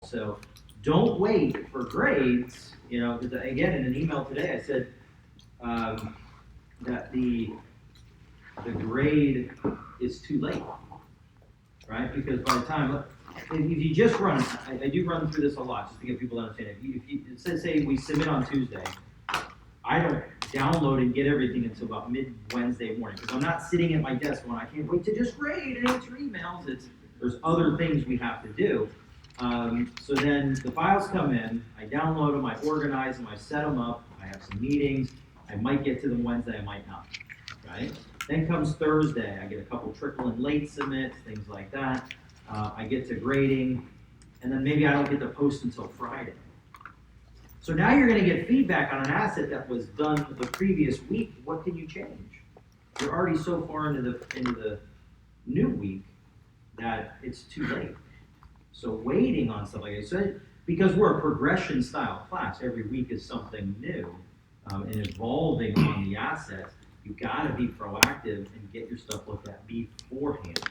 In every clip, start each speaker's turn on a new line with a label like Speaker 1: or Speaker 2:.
Speaker 1: So don't wait for grades, because again, in an email today, I said that the grade is too late, right? Because by the time, if you just run, I do run through this a lot just to get people to understand. If you say we submit on Tuesday, I don't download and get everything until about mid-Wednesday morning, because I'm not sitting at my desk going, I can't wait to just grade and answer emails. There's other things we have to do. So then the files come in, I download them, I organize them, I set them up, I have some meetings, I might get to them Wednesday, I might not, right? Then comes Thursday, I get a couple trickle in late submits, things like that. I get to grading, and then maybe I don't get to post until Friday. So now you're going to get feedback on an asset that was done the previous week. What can you change? You're already so far into the new week that it's too late. So waiting on stuff like that, so because we're a progression style class, every week is something new and evolving on the assets. You've got to be proactive and get your stuff looked at beforehand,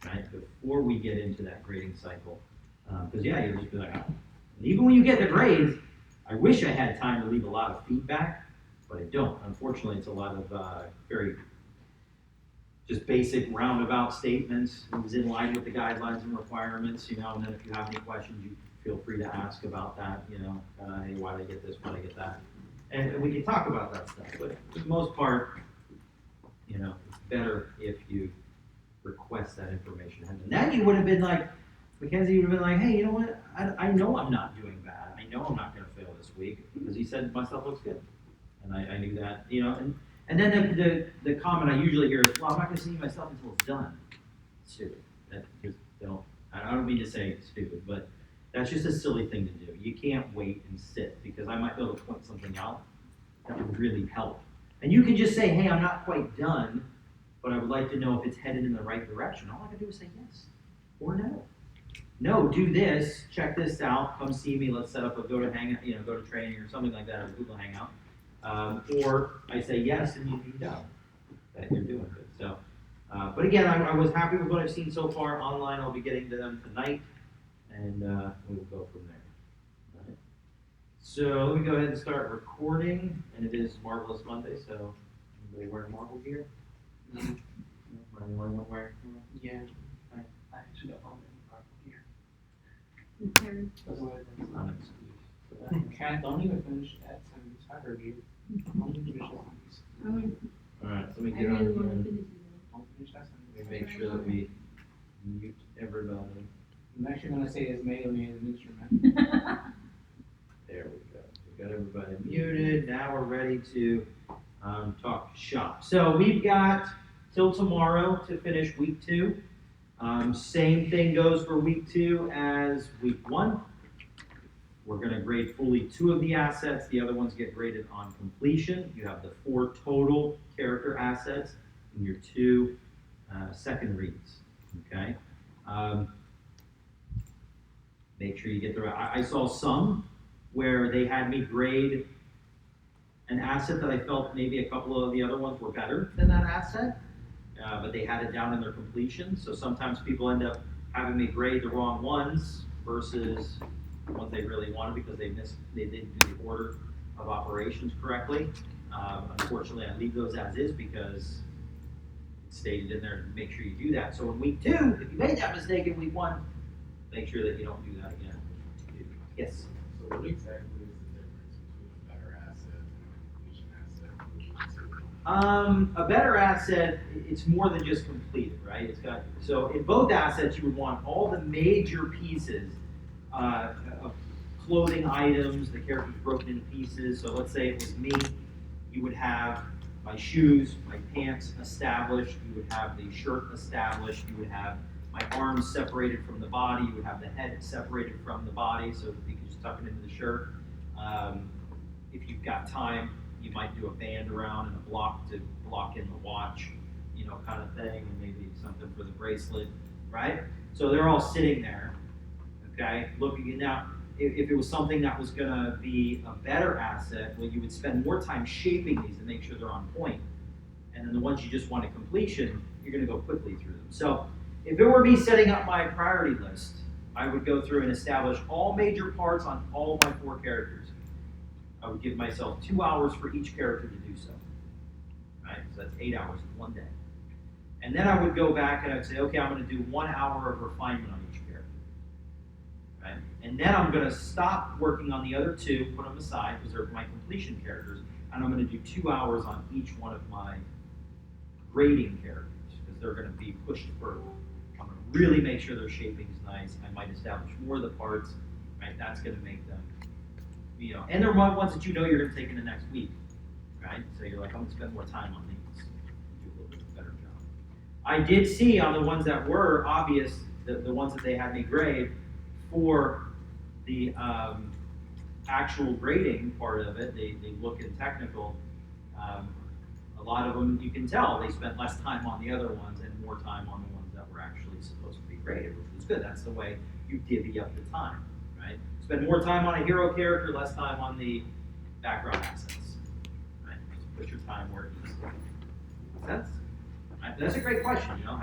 Speaker 1: right? Before we get into that grading cycle, because you're just be like, oh. And even when you get the grades, I wish I had time to leave a lot of feedback, but I don't. Unfortunately, it's a lot of very just basic roundabout statements. It was in line with the guidelines and requirements, and then if you have any questions, you feel free to ask about that, hey, why did I get this, why did I get that? And we can talk about that stuff, but for the most part, it's better if you request that information. And then you would have been like, Mackenzie would have been like, hey, you know what, I know I'm not doing bad. I know I'm not going to fail this week, because he said my stuff looks good. And I knew that, and then the comment I usually hear is, well, I'm not going to send you my stuff until it's done. Stupid. I don't mean to say stupid, but that's just a silly thing to do. You can't wait and sit, because I might be able to point something out that would really help. And you can just say, hey, I'm not quite done, but I would like to know if it's headed in the right direction. All I can do is say yes or no. No, do this, check this out, come see me, let's set up go to training or something like that, or Google Hangout. Or I say yes, and you know that you're doing good. So, but again, I was happy with what I've seen so far online. I'll be getting to them tonight, and we will go from there. All right. So let me go ahead and start recording, and it is Marvelous Monday, so anybody wearing Marvel gear? Mm-hmm. Anyone not wearing?
Speaker 2: Yeah, I actually got on Marvel gear.
Speaker 1: That's not an excuse.
Speaker 2: Cat, don't even finish that sentence. I heard you. Don't finish that sentence.
Speaker 1: Alright, so let me get on here.
Speaker 2: Don't finish that sentence.
Speaker 1: Let me make sure that we mute everybody.
Speaker 2: I'm actually going to say his melee is an instrument.
Speaker 1: There we go. We got everybody muted. Now we're ready to talk shop. So we've got till tomorrow to finish week 2. Same thing goes for week 2 as week 1. We're going to grade fully 2 of the assets. The other ones get graded on completion. You have the 4 total character assets and your 2 second reads. Okay. Make sure you get the right. I saw some where they had me grade an asset that I felt maybe a couple of the other ones were better than that asset, but they had it down in their completion. So sometimes people end up having me grade the wrong ones versus ones they really wanted because they didn't do the order of operations correctly. Unfortunately, I leave those as is because it's stated in there to make sure you do that. So in week 2, if you made that mistake in week 1, make sure that you don't do that again. Yes?
Speaker 3: So what exactly is the difference between a better asset and a completion asset?
Speaker 1: A better asset, it's more than just completed, right? It's got, so in both assets, you would want all the major pieces of clothing items, the character's broken into pieces. So let's say it was me, you would have my shoes, my pants established, you would have the shirt established, you would have my arms separated from the body, you would have the head separated from the body, so you can just tuck it into the shirt. If you've got time, you might do a band around and a block to block in the watch, kind of thing, and maybe something for the bracelet, right? So they're all sitting there, okay, looking at now. If it was something that was gonna be a better asset, well, you would spend more time shaping these to make sure they're on point. And then the ones you just want a completion, you're gonna go quickly through them. So if it were me setting up my priority list, I would go through and establish all major parts on all my 4 characters. I would give myself 2 hours for each character to do so. Right? So that's 8 hours in one day. And then I would go back and I'd say, okay, I'm going to do 1 hour of refinement on each character. Right? And then I'm going to stop working on the other 2, put them aside because they're my completion characters, and I'm going to do 2 hours on each one of my grading characters because they're going to be pushed further. I'm going to really make sure their shaping is nice. I might establish more of the parts. Right? That's going to make them, you know, and they're ones that you know you're going to take in the next week. Right? So you're like, I'm going to spend more time on these. Do a little bit better job. I did see on the ones that were obvious, the ones that they had me grade for the actual grading part of it, they look in technical. A lot of them, you can tell, they spent less time on the other ones and more time on the ones that were actually supposed to be graded, which was good. That's the way you divvy up the time, right? Spend more time on a hero character, less time on the background assets. Right? Just put your time where it needs to be. Makes sense? Right? That's a great question, you know.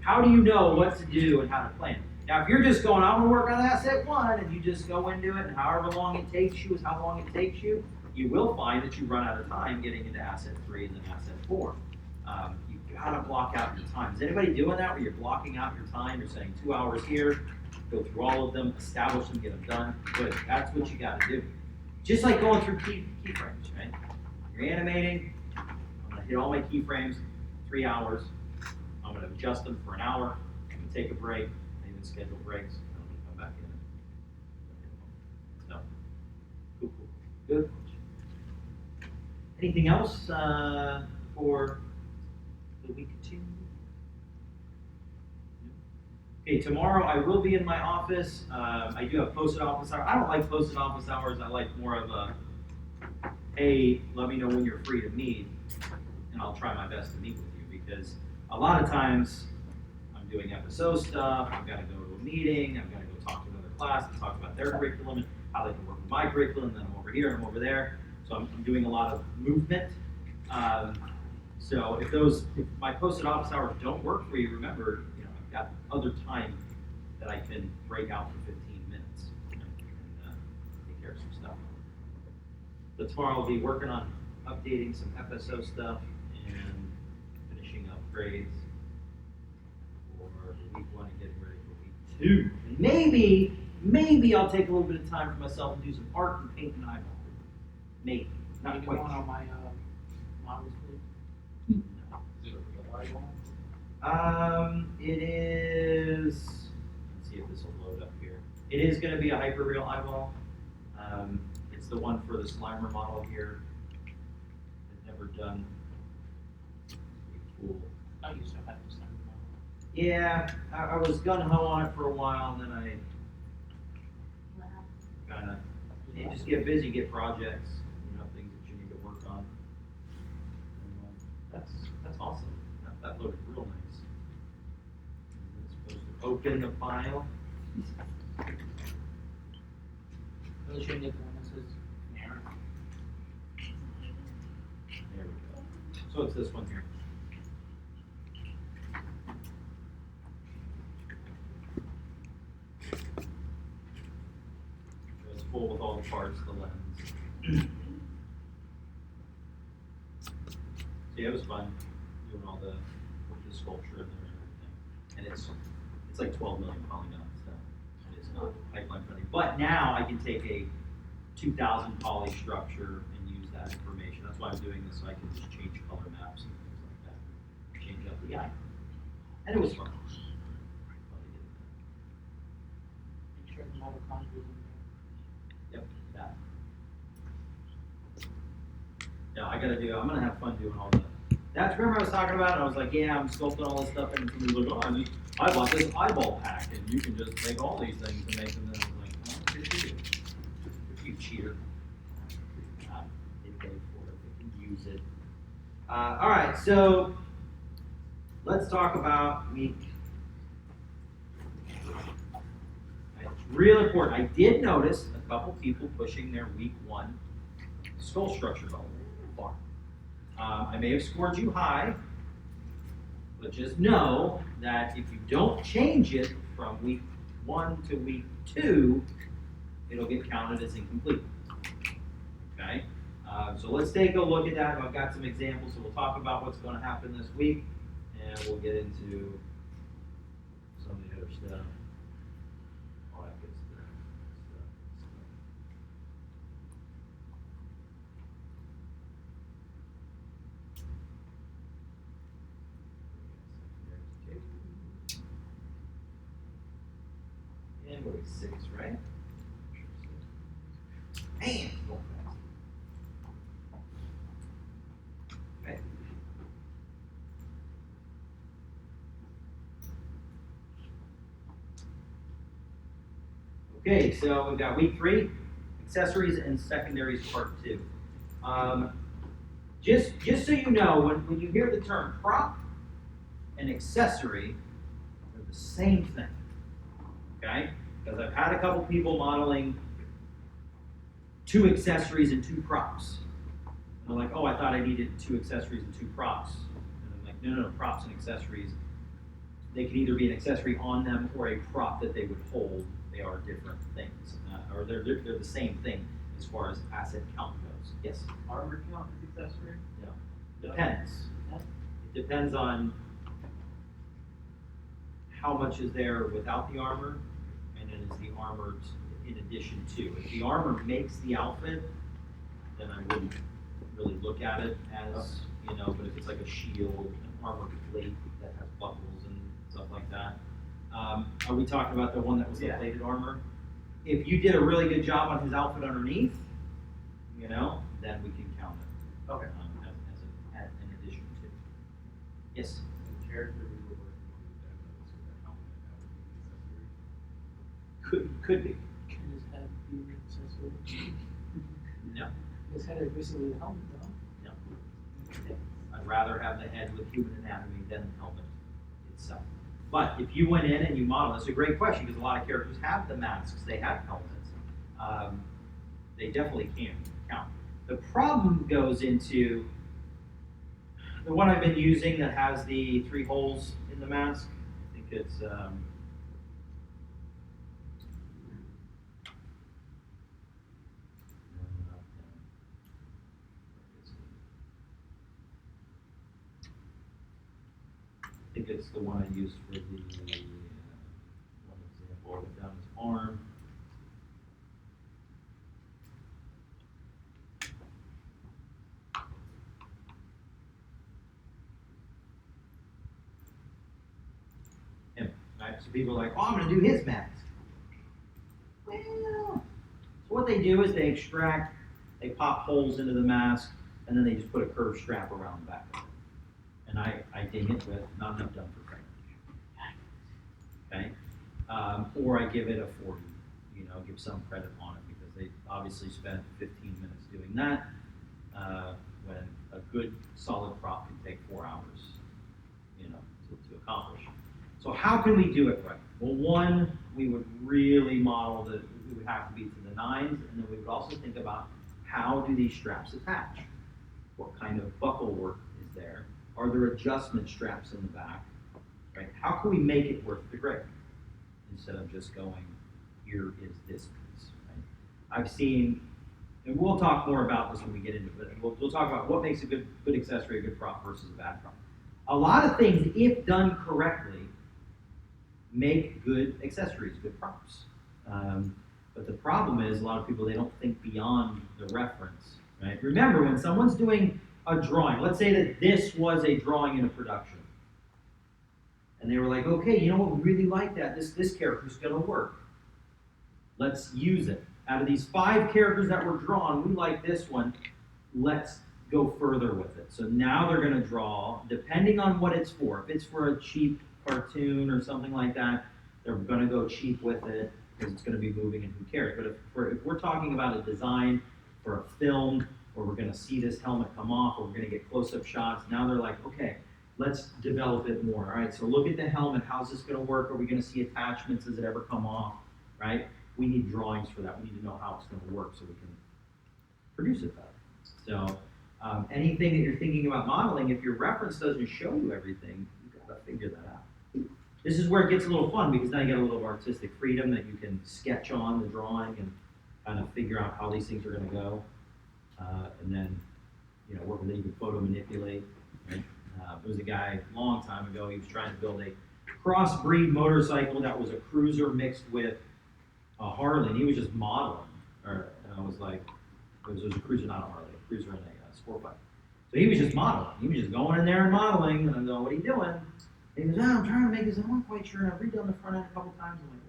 Speaker 1: How do you know what to do and how to plan? Now, if you're just going, I'm going to work on asset 1, and you just go into it, and however long it takes you is how long it takes you, you will find that you run out of time getting into asset 3 and then asset 4. You've got to block out your time. Is anybody doing that where you're blocking out your time? You're saying 2 hours here, go through all of them, establish them, get them done. Good. That's what you got to do. Just like going through keyframes, right? You're animating. I'm going to hit all my keyframes, 3 hours. I'm going to adjust them for an hour. I'm going to take a break. I even schedule breaks. I'm going to come back in. So, cool. Good. Anything else for the week continue? Okay, tomorrow I will be in my office. I do have posted office hours. I don't like posted office hours. I like more of a, hey, let me know when you're free to meet, and I'll try my best to meet with you, because a lot of times I'm doing FSO stuff. I've got to go to a meeting. I've got to go talk to another class and talk about their curriculum and how they can work with my curriculum. Then I'm over here and I'm over there. So I'm doing a lot of movement. So if my posted office hours don't work for you, remember, you know, I've got other time that I can break out for 15 minutes and take care of some stuff. But tomorrow I'll be working on updating some FSO stuff and finishing up grades for week 1 and getting ready for week 2. And maybe I'll take a little bit of time for myself and do some art and paint and eyeball. Maybe. Not
Speaker 2: Maybe
Speaker 1: quite
Speaker 2: one
Speaker 1: sure.
Speaker 2: on my model's group.
Speaker 1: No.
Speaker 3: Is it a real eyeball?
Speaker 1: It is. Let's see if this will load up here. It is going to be a hyperreal eyeball. It's the one for the Slimer model here. I've never done. Cool.
Speaker 2: I used to have this on the model.
Speaker 1: Yeah, I was gun ho on it for a while, and then I kind of you just get busy, get projects, you know, things that you need to work on. And, that's awesome. That looked real nice. It's supposed to open the file.
Speaker 2: Really shouldn't get the one that says Mara.
Speaker 1: There we go. So it's this one here. So it's full with all the parts, the lens. So yeah, it was fun doing all the sculpture in there and everything. And it's like 12 million polygons, so it's not pipeline friendly. But now I can take a 2,000 poly structure and use that information. That's why I'm doing this, so I can just change color maps and things like that. Change up the eye. And it was fun.
Speaker 2: Make sure the model contours in
Speaker 1: Yep, that. No, I'm gonna have fun doing all the. Remember I was talking about it, I was like, yeah, I'm sculpting all this stuff, and somebody was like, oh, I bought this eyeball pack, and you can just make all these things and make them, and I was like, oh, good for you. You cheater. They paid for it, they can use it. All right, so let's talk about week. It's real important. I did notice a couple people pushing their week 1 skull structure goal far. I may have scored you high, but just know that if you don't change it from week 1 to week 2, it'll get counted as incomplete. Okay? So let's take a look at that. I've got some examples, so we'll talk about what's going to happen this week, and we'll get into some of the other stuff. All that good stuff. And what is 6, right? Man, it's going fast. Okay. Okay, so we've got week 3, accessories and secondaries part 2. Just so you know, when you hear the term prop and accessory, they're the same thing. Okay? Because I've had a couple people modeling 2 accessories and 2 props. And they're like, oh, I thought I needed 2 accessories and 2 props. And I'm like, no, props and accessories. They can either be an accessory on them or a prop that they would hold. They are different things. Or they're the same thing as far as asset count goes. Yes?
Speaker 2: Armor count is accessory?
Speaker 1: No. Depends. It depends on how much is there without the armor, and then is the armor in addition to. If the armor makes the outfit, then I wouldn't really look at it as, but if it's like a shield, an armored plate that has buckles and stuff like that. Are we talking about the one that was the plated armor? If you did a really good job on his outfit underneath, then we can count it.
Speaker 2: Okay.
Speaker 1: As in addition to. Yes?
Speaker 3: The character we were working on with that helmet, that would be an accessory.
Speaker 1: Could be.
Speaker 2: Can his head be an accessory?
Speaker 1: No.
Speaker 2: His head is basically the helmet, though.
Speaker 1: No. I'd rather have the head with human anatomy than the helmet itself. But if you went in and you model, it's a great question because a lot of characters have the masks, they have helmets. They definitely can count. The problem goes into the one I've been using that has the 3 holes in the mask. I think it's I think it's the one I used for the one example. I went down his arm. Him, right? So people are like, oh, I'm going to do his mask. Well, so what they do is they extract, they pop holes into the mask, and then they just put a curved strap around the back of it. And I ding it with not enough done for French. Okay? Or I give it a 40, give some credit on it because they obviously spent 15 minutes doing that when a good solid prop can take 4 hours, to accomplish. So how can we do it right? Well, one, we would really model that we would have to be to the 9s, and then we would also think about how do these straps attach? What kind of buckle work is there? Are there adjustment straps in the back? Right? How can we make it worth the grade instead of just going, here is this piece? Right? I've seen, and we'll talk more about this when we get into it. We'll talk about what makes a good accessory, a good prop versus a bad prop. A lot of things, if done correctly, make good accessories, good props. But the problem is a lot of people, they don't think beyond the reference. Right? Remember, when someone's doing a drawing, let's say that this was a drawing in a production. And they were like, okay, you know what, we really like that. This character's gonna work. Let's use it. Out of these 5 characters that were drawn, we like this one. Let's go further with it. So now they're gonna draw, depending on what it's for. If it's for a cheap cartoon or something like that, they're gonna go cheap with it because it's gonna be moving and who cares. But if we're talking about a design for a film, where we're going to see this helmet come off, or we're going to get close-up shots. Now they're like, okay, let's develop it more. All right, so look at the helmet. How's this going to work? Are we going to see attachments? Does it ever come off? Right? We need drawings for that. We need to know how it's going to work so we can produce it better. So anything that you're thinking about modeling, if your reference doesn't show you everything, you've got to figure that out. This is where it gets a little fun because now you get a little artistic freedom that you can sketch on the drawing and kind of figure out how these things are going to go, and then work with it. You can photo manipulate. Right? There was a guy a long time ago. He was trying to build a crossbreed motorcycle that was a cruiser mixed with a Harley. And he was just modeling, and I was like, it was a cruiser, not a Harley, a cruiser and a sport bike. So he was just modeling. He was just going in there and modeling, and I'm going, what are you doing? And he goes, I'm trying to make this. I'm not quite sure. And I've redone the front end a couple times. I'm like,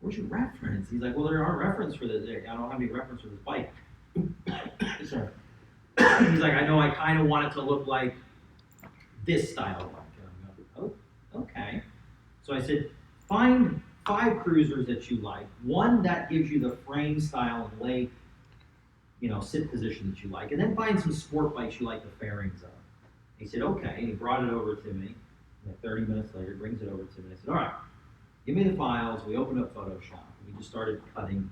Speaker 1: where's your reference? He's like, well, there aren't reference for this. I don't have any reference for this bike. Sorry. He's like, I know I kind of want it to look like this style of bike. And I'm going, oh, okay. So I said, find 5 cruisers that you like. One that gives you the frame style and lay, sit position that you like. And then find some sport bikes you like the fairings of. He said, okay. And he brought it over to me. And 30 minutes later, he brings it over to me. I said, all right, give me the files. We opened up Photoshop. We just started cutting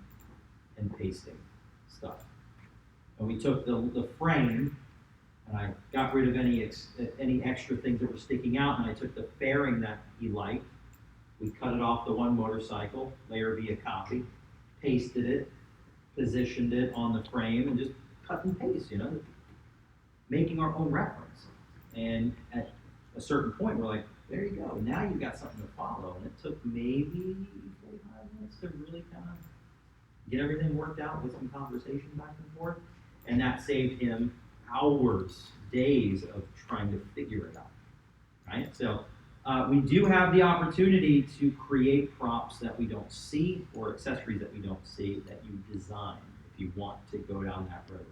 Speaker 1: and pasting stuff. And we took the frame, and I got rid of any extra things that were sticking out, and I took the fairing that he liked. We cut it off the one motorcycle, layer via copy, pasted it, positioned it on the frame, and just cut and paste, making our own reference. And at a certain point, we're like, there you go. Now you've got something to follow. And it took maybe 45 minutes to really kind of get everything worked out with some conversation back and forth. And that saved him hours, days of trying to figure it out, right? So we do have the opportunity to create props that we don't see or accessories that we don't see that you design if you want to go down that road.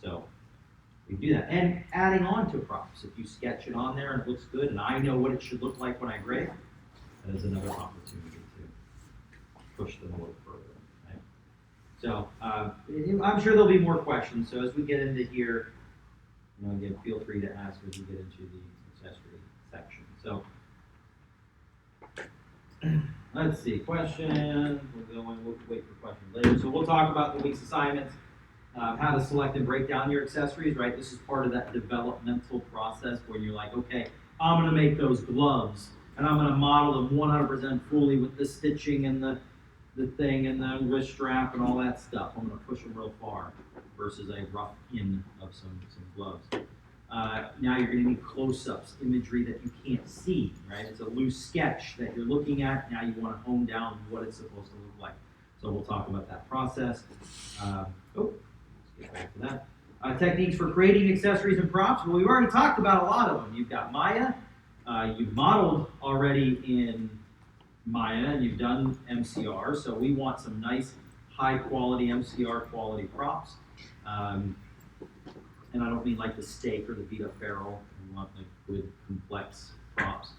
Speaker 1: So we do that. And adding on to props, if you sketch it on there and it looks good and I know what it should look like when I grade, that is another opportunity to push the board further. Right? So I'm sure there'll be more questions. So as we get into here, again, feel free to ask as we get into the accessory section. So let's see, questions. We'll wait for questions later. So we'll talk about the week's assignments. How to select and break down your accessories, right? This is part of that developmental process where you're like, okay, I'm going to make those gloves, and I'm going to model them 100% fully with the stitching and the thing and the wrist strap and all that stuff. I'm going to push them real far versus a rough in of some gloves. Now you're going to need close-ups, imagery that you can't see, right? It's a loose sketch that you're looking at. Now you want to hone down what it's supposed to look like. So we'll talk about that process. Let's get back to that. Techniques for creating accessories and props. Well, we've already talked about a lot of them. You've got Maya. You've modeled already in Maya, and you've done MCR. So we want some nice, high-quality MCR quality props. And I don't mean like the steak or the Vita Ferrell. We want like good, complex props.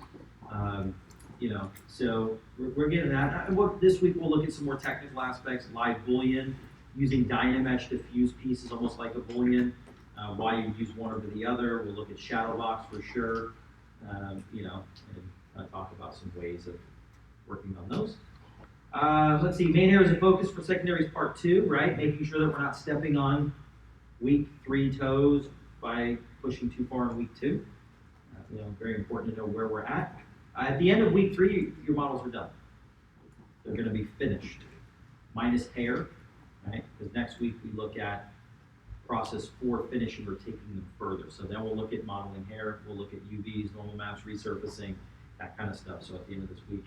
Speaker 1: So we're getting that. This week we'll look at some more technical aspects, live bullion, using Dynamesh to fuse pieces almost like a bullion, why you use one over the other. We'll look at shadow box for sure, and talk about some ways of working on those. Let's see, main areas of focus for secondaries part 2, right? Making sure that we're not stepping on week 3 toes by pushing too far in week 2. Very important to know where we're at. At the end of week 3, your models are done. They're going to be finished, minus hair, right? Because next week we look at process 4 finishing or taking them further. So then we'll look at modeling hair, we'll look at UVs, normal maps, resurfacing, that kind of stuff. So at the end of this week,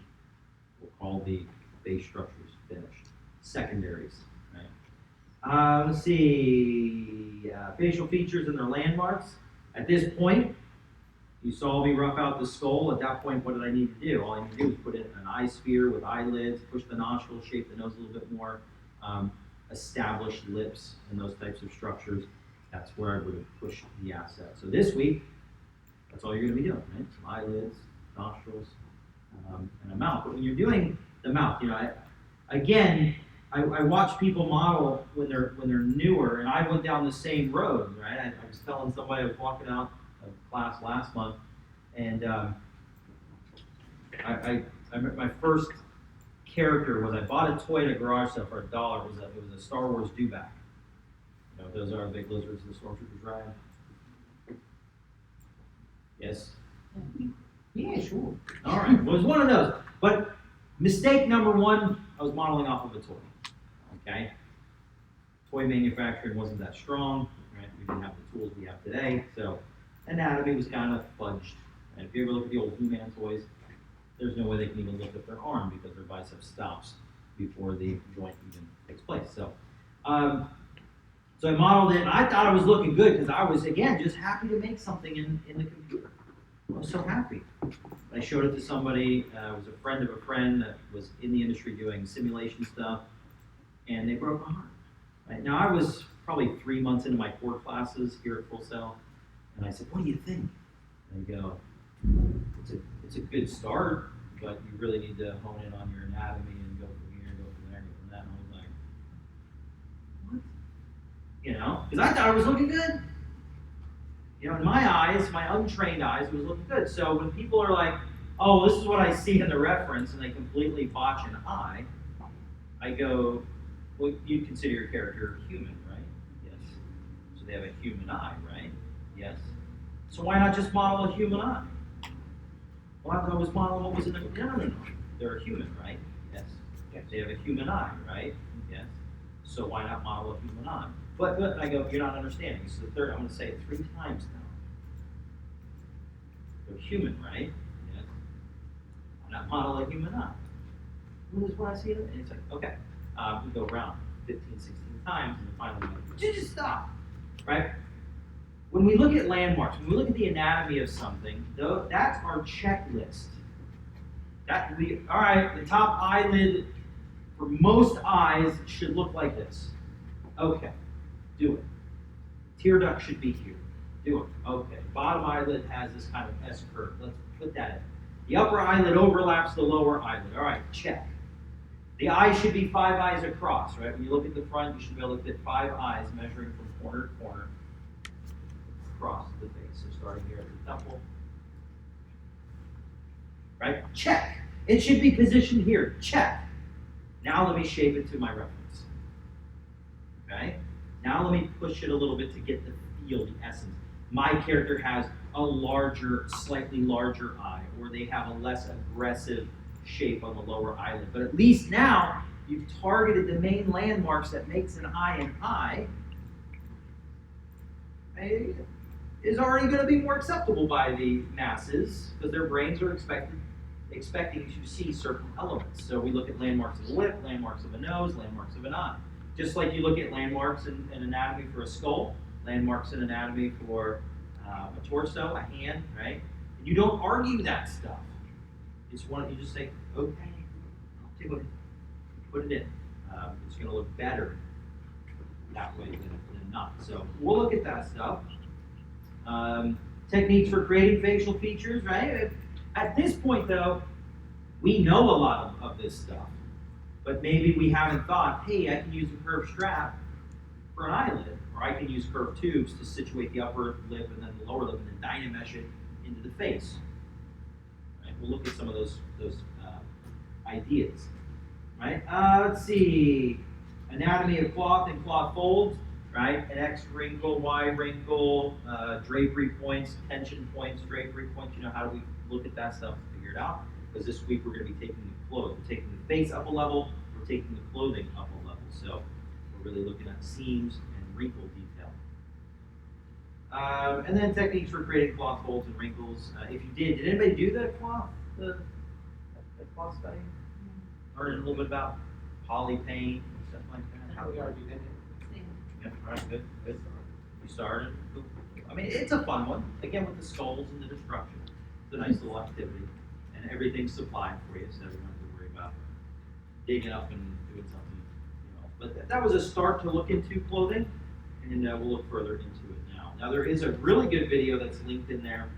Speaker 1: we'll call the base structures finished. Secondaries, right? Let's see, facial features and their landmarks. At this point, you saw me rough out the skull. At that point, what did I need to do? All I need to do is put in an eye sphere with eyelids, push the nostrils, shape the nose a little bit more, establish lips and those types of structures. That's where I would have pushed the asset. So this week, that's all you're going to be doing, right? Some eyelids, nostrils, and a mouth. But when you're doing the mouth, I watch people model when they're newer, and I went down the same road, right? I was telling somebody I was walking out of class last month, and my first character was I bought a toy at a garage sale for $1. It was a Star Wars dewback. Those are big lizards the stormtroopers ride. Yes.
Speaker 2: Yeah, sure.
Speaker 1: All right, well, it was one of those. But mistake number one, I was modeling off of a toy. Okay? Toy manufacturing wasn't that strong, right? We didn't have the tools we have today, so anatomy was kind of fudged. And if you ever look at the old He-Man toys, there's no way they can even lift up their arm because their bicep stops before the joint even takes place. So I modeled it, and I thought it was looking good because I was, again, just happy to make something in the computer. I was so happy. I showed it to somebody, it was a friend of a friend that was in the industry doing simulation stuff, and they broke my heart. Right? Now, I was probably 3 months into my core classes here at Full Sail, and I said, what do you think? And they go, it's a good start, but you really need to hone in on your anatomy and go from here, go from there, go from that. And I was like, what? You know, because I thought it was looking good. You know, in my eyes, my untrained eyes, it was looking good. So when people are like, oh, this is what I see in the reference, and they completely botch an eye, I go, well, you'd consider your character human, right? Yes. So they have a human eye, right? Yes. So why not just model a human eye? Why not always model what was in the... No. They're a human, right? Yes. They have a human eye, right? Yes. So why not model a human eye? But I go, you're not understanding. This is the third, I'm going to say it 3 times now. They're human, right? Yes. Why not model a human eye? Well, this is what I see. And it's like, okay. We go around 15, 16 times, and then finally, just stop, right? When we look at landmarks, when we look at the anatomy of something, that's our checklist. All right, the top eyelid for most eyes should look like this. Okay, do it. Tear duct should be here. Do it. Okay, bottom eyelid has this kind of S curve. Let's put that in. The upper eyelid overlaps the lower eyelid. All right, check. The eye should be 5 eyes across, right? When you look at the front, you should be able to fit 5 eyes measuring from corner to corner across the face. So starting here at the temple. Right? Check. It should be positioned here. Check. Now let me shape it to my reference. Okay? Now let me push it a little bit to get the feel, the essence. My character has a larger, slightly larger eye, or they have a less aggressive shape on the lower eyelid. But at least now you've targeted the main landmarks that makes an eye is already going to be more acceptable by the masses because their brains are expecting to see certain elements. So we look at landmarks of a lip, landmarks of a nose, landmarks of an eye. Just like you look at landmarks in anatomy for a skull, landmarks in anatomy for a torso, a hand, right? And you don't argue that stuff. It's one you just say, okay, I'll do it. Put it in. It's going to look better that way than not. So we'll look at that stuff. Techniques for creating facial features, right? At this point, though, we know a lot of this stuff, but maybe we haven't thought, hey, I can use a curved strap for an eyelid, or I can use curved tubes to situate the upper lip and then the lower lip and then dynamesh it into the face. We'll look at some of those ideas, right? Let's see, anatomy of cloth and cloth folds, right? An X wrinkle, Y wrinkle, drapery points, tension points, drapery points. You know, how do we look at that stuff and figure it out? Because this week we're going to be taking the clothes. We're taking the face up a level. We're taking the clothing up a level. So we're really looking at seams and wrinkle detail. And then techniques for creating cloth folds and wrinkles. If you did anybody do the cloth study? Learn a little bit about polypaint and stuff like that.
Speaker 2: How we already did it.
Speaker 1: Yeah, all right, good. You started. Cool. I mean, it's a fun one. Again, with the skulls and the destruction. It's a nice little activity. And everything's supplied for you, so you don't have to worry about digging up and doing something. You know. But that was a start to look into clothing, and we'll look further into it now. Now, there is a really good video that's linked in there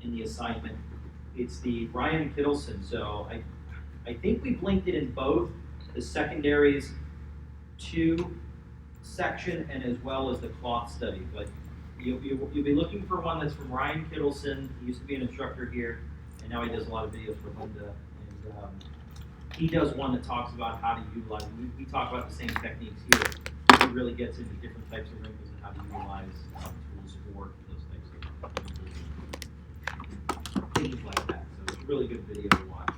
Speaker 1: in the assignment. It's the Brian Kittleson. So I think we've linked it in both the secondaries 2 section and as well as the cloth study. But you'll be looking for one that's from Ryan Kittleson. He used to be an instructor here, and now he does a lot of videos for Linda. And he does one that talks about how to utilize. We talk about the same techniques here. He really gets into different types of wrinkles and how to utilize tools for those types of things like that. a really good video to watch,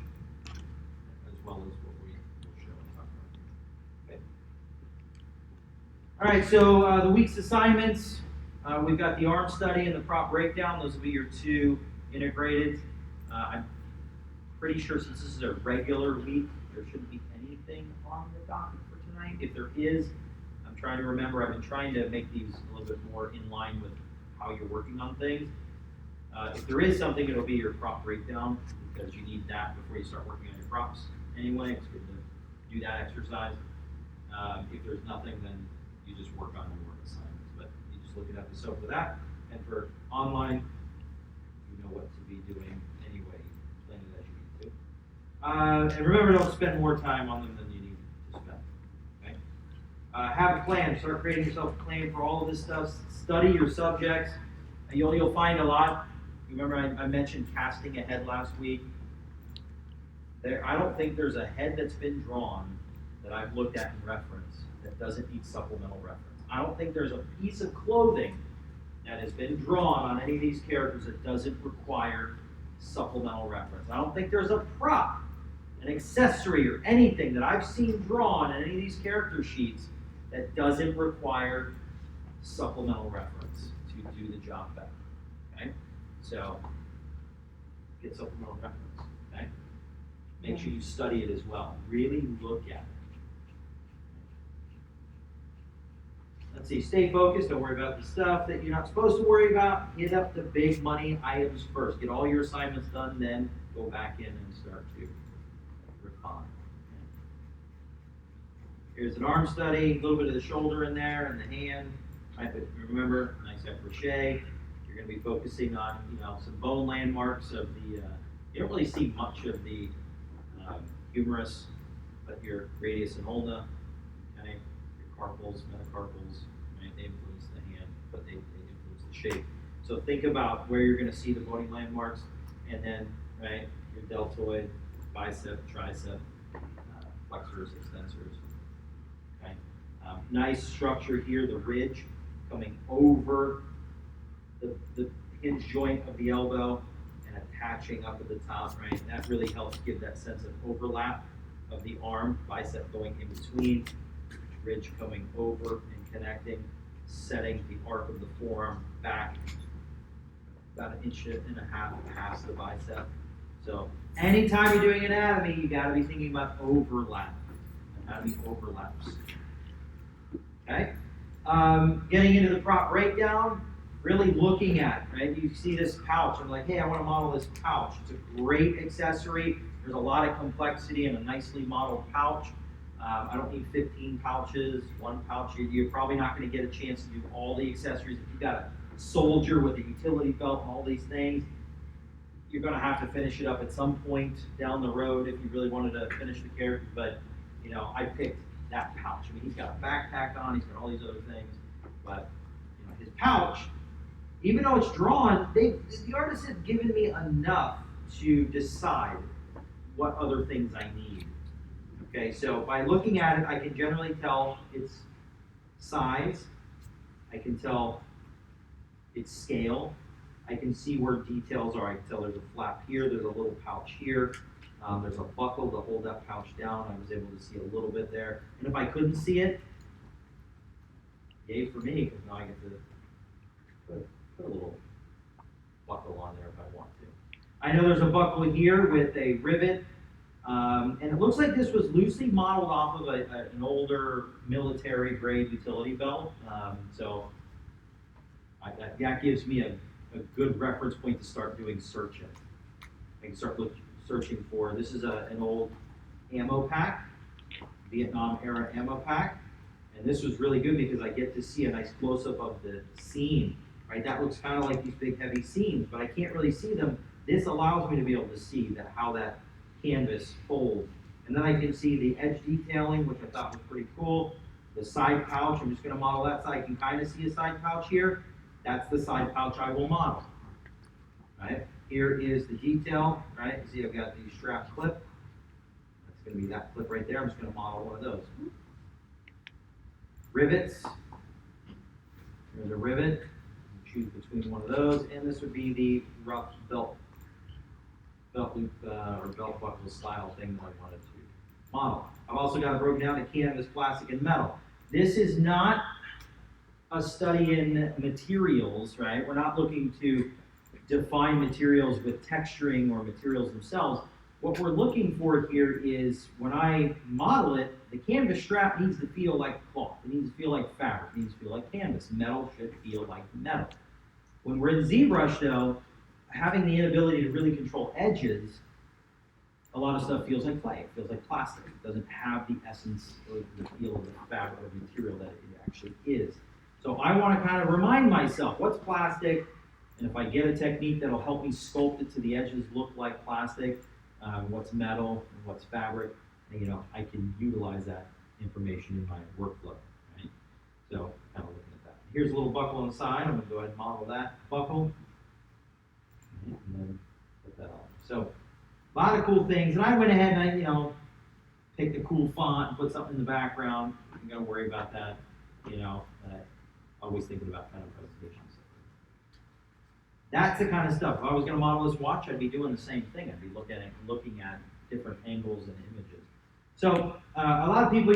Speaker 1: as well as what we will show and talk about. Okay. All right, so the week's assignments, we've got the arm study and the prop breakdown. Those will be your two integrated. I'm pretty sure since this is a regular week, there shouldn't be anything on the docket for tonight. If there is, I'm trying to remember. I've been trying to make these a little bit more in line with how you're working on things. If there is something, it'll be your prop breakdown, because you need that before you start working on your props anyway. It's good to do that exercise. If there's nothing, then you just work on your work assignments. But you just look it up yourself for that. And for online, you know what to be doing anyway. Plan it as you need to. And remember, don't spend more time on them than you need to spend. Okay? Have a plan. Start creating yourself a plan for all of this stuff. Study your subjects. You'll find a lot. Remember, I mentioned casting a head last week. I don't think there's a head that's been drawn that I've looked at in reference that doesn't need supplemental reference. I don't think there's a piece of clothing that has been drawn on any of these characters that doesn't require supplemental reference. I don't think there's a prop, an accessory, or anything that I've seen drawn in any of these character sheets that doesn't require supplemental reference to do the job better. Okay? So, get supplemental reference. Okay? Make sure you study it as well. Really look at it. Let's see, stay focused. Don't worry about the stuff that you're not supposed to worry about. Hit up the big money items first. Get all your assignments done, then go back in and start to refine. Here's an arm study, a little bit of the shoulder in there and the hand. Right, but remember, nice approche. You're going to be focusing on, some bone landmarks of the. You don't really see much of the humerus, but your radius and ulna, okay, your carpals, metacarpals, right? They influence the hand, but they influence the shape. So think about where you're going to see the bony landmarks, and then right, your deltoid, bicep, tricep, flexors, extensors. Okay, nice structure here. The ridge coming over the hinge joint of the elbow and attaching up at the top, right? That really helps give that sense of overlap of the arm, bicep going in between, ridge coming over and connecting, setting the arc of the forearm back about 1.5 inches past the bicep. So anytime you're doing anatomy, you got to be thinking about overlap. Anatomy overlaps. Okay? Getting into the prop breakdown, really looking at, right? You see this pouch. I'm like, hey, I want to model this pouch. It's a great accessory. There's a lot of complexity in a nicely modeled pouch. I don't need 15 pouches, one pouch. You're probably not going to get a chance to do all the accessories. If you've got a soldier with a utility belt and all these things, you're going to have to finish it up at some point down the road if you really wanted to finish the character. But, I picked that pouch. I mean, he's got a backpack on, he's got all these other things. But, his pouch, even though it's drawn, the artist has given me enough to decide what other things I need. Okay, so by looking at it, I can generally tell its size. I can tell its scale. I can see where details are. I can tell there's a flap here, there's a little pouch here. There's a buckle to hold that pouch down. I was able to see a little bit there. And if I couldn't see it, yay for me, because now I get to put a little buckle on there if I want to. I know there's a buckle here with a rivet. And it looks like this was loosely modeled off of an older military grade utility belt. So that gives me a good reference point to start doing searching. I can start searching for, this is an old ammo pack, Vietnam era ammo pack. And this was really good because I get to see a nice close-up of the seam, right? That looks kind of like these big heavy seams, but I can't really see them. This allows me to be able to see how that canvas folds. And then I can see the edge detailing, which I thought was pretty cool. The side pouch, I'm just going to model that so I can kind of see a side pouch here. That's the side pouch I will model. Right? Here is the detail, right? You see I've got the strap clip. That's going to be that clip right there. I'm just going to model one of those. Rivets. There's a rivet. Choose between one of those, and this would be the rough belt belt loop or belt buckle style thing that I wanted to model. I've also got it broken down to canvas, plastic, and metal. This is not a study in materials, right? We're not looking to define materials with texturing or materials themselves. What we're looking for here is when I model it, the canvas strap needs to feel like cloth. It needs to feel like fabric. It needs to feel like canvas. Metal should feel like metal. When we're in ZBrush, though, having the inability to really control edges, a lot of stuff feels like clay. It feels like plastic. It doesn't have the essence or the feel of the fabric or material that it actually is. So I want to kind of remind myself what's plastic, and if I get a technique that'll help me sculpt it to the edges look like plastic, what's metal and what's fabric, and, I can utilize that information in my workflow, right? So kind of looking at that. Here's a little buckle on the side. I'm going to go ahead and model that buckle, and then put that on. So a lot of cool things, and I went ahead and I, picked a cool font and put something in the background. I'm going to worry about that, always thinking about kind of presentations. That's the kind of stuff. If I was going to model this watch, I'd be doing the same thing. I'd be looking at different angles and images. So a lot of people,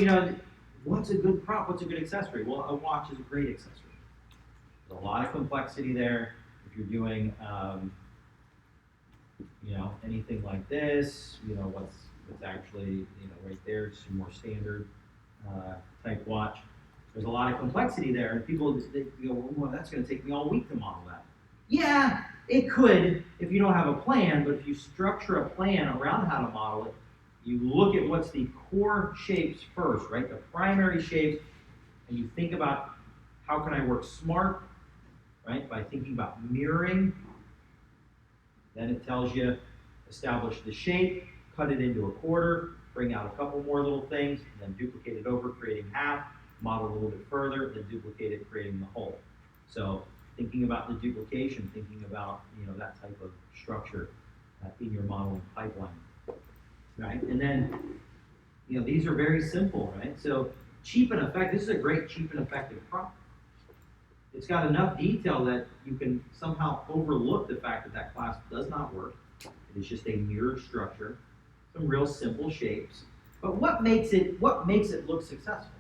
Speaker 1: what's a good prop? What's a good accessory? Well, a watch is a great accessory. There's a lot of complexity there. If you're doing, anything like this, what's actually, right there, it's a more standard type watch. There's a lot of complexity there, and people they go, well, that's going to take me all week to model that. Yeah, it could if you don't have a plan, but if you structure a plan around how to model it, you look at what's the core shapes first, right? The primary shapes, and you think about how can I work smart, right? By thinking about mirroring. Then it tells you establish the shape, cut it into a quarter, bring out a couple more little things, and then duplicate it over, creating half, model a little bit further, then duplicate it, creating the whole. So thinking about the duplication, thinking about that type of structure in your modeling pipeline, right? And then these are very simple, right? So cheap and effective. This is a great cheap and effective prop. It's got enough detail that you can somehow overlook the fact that that clasp does not work. It is just a mirrored structure, some real simple shapes. But what makes it look successful?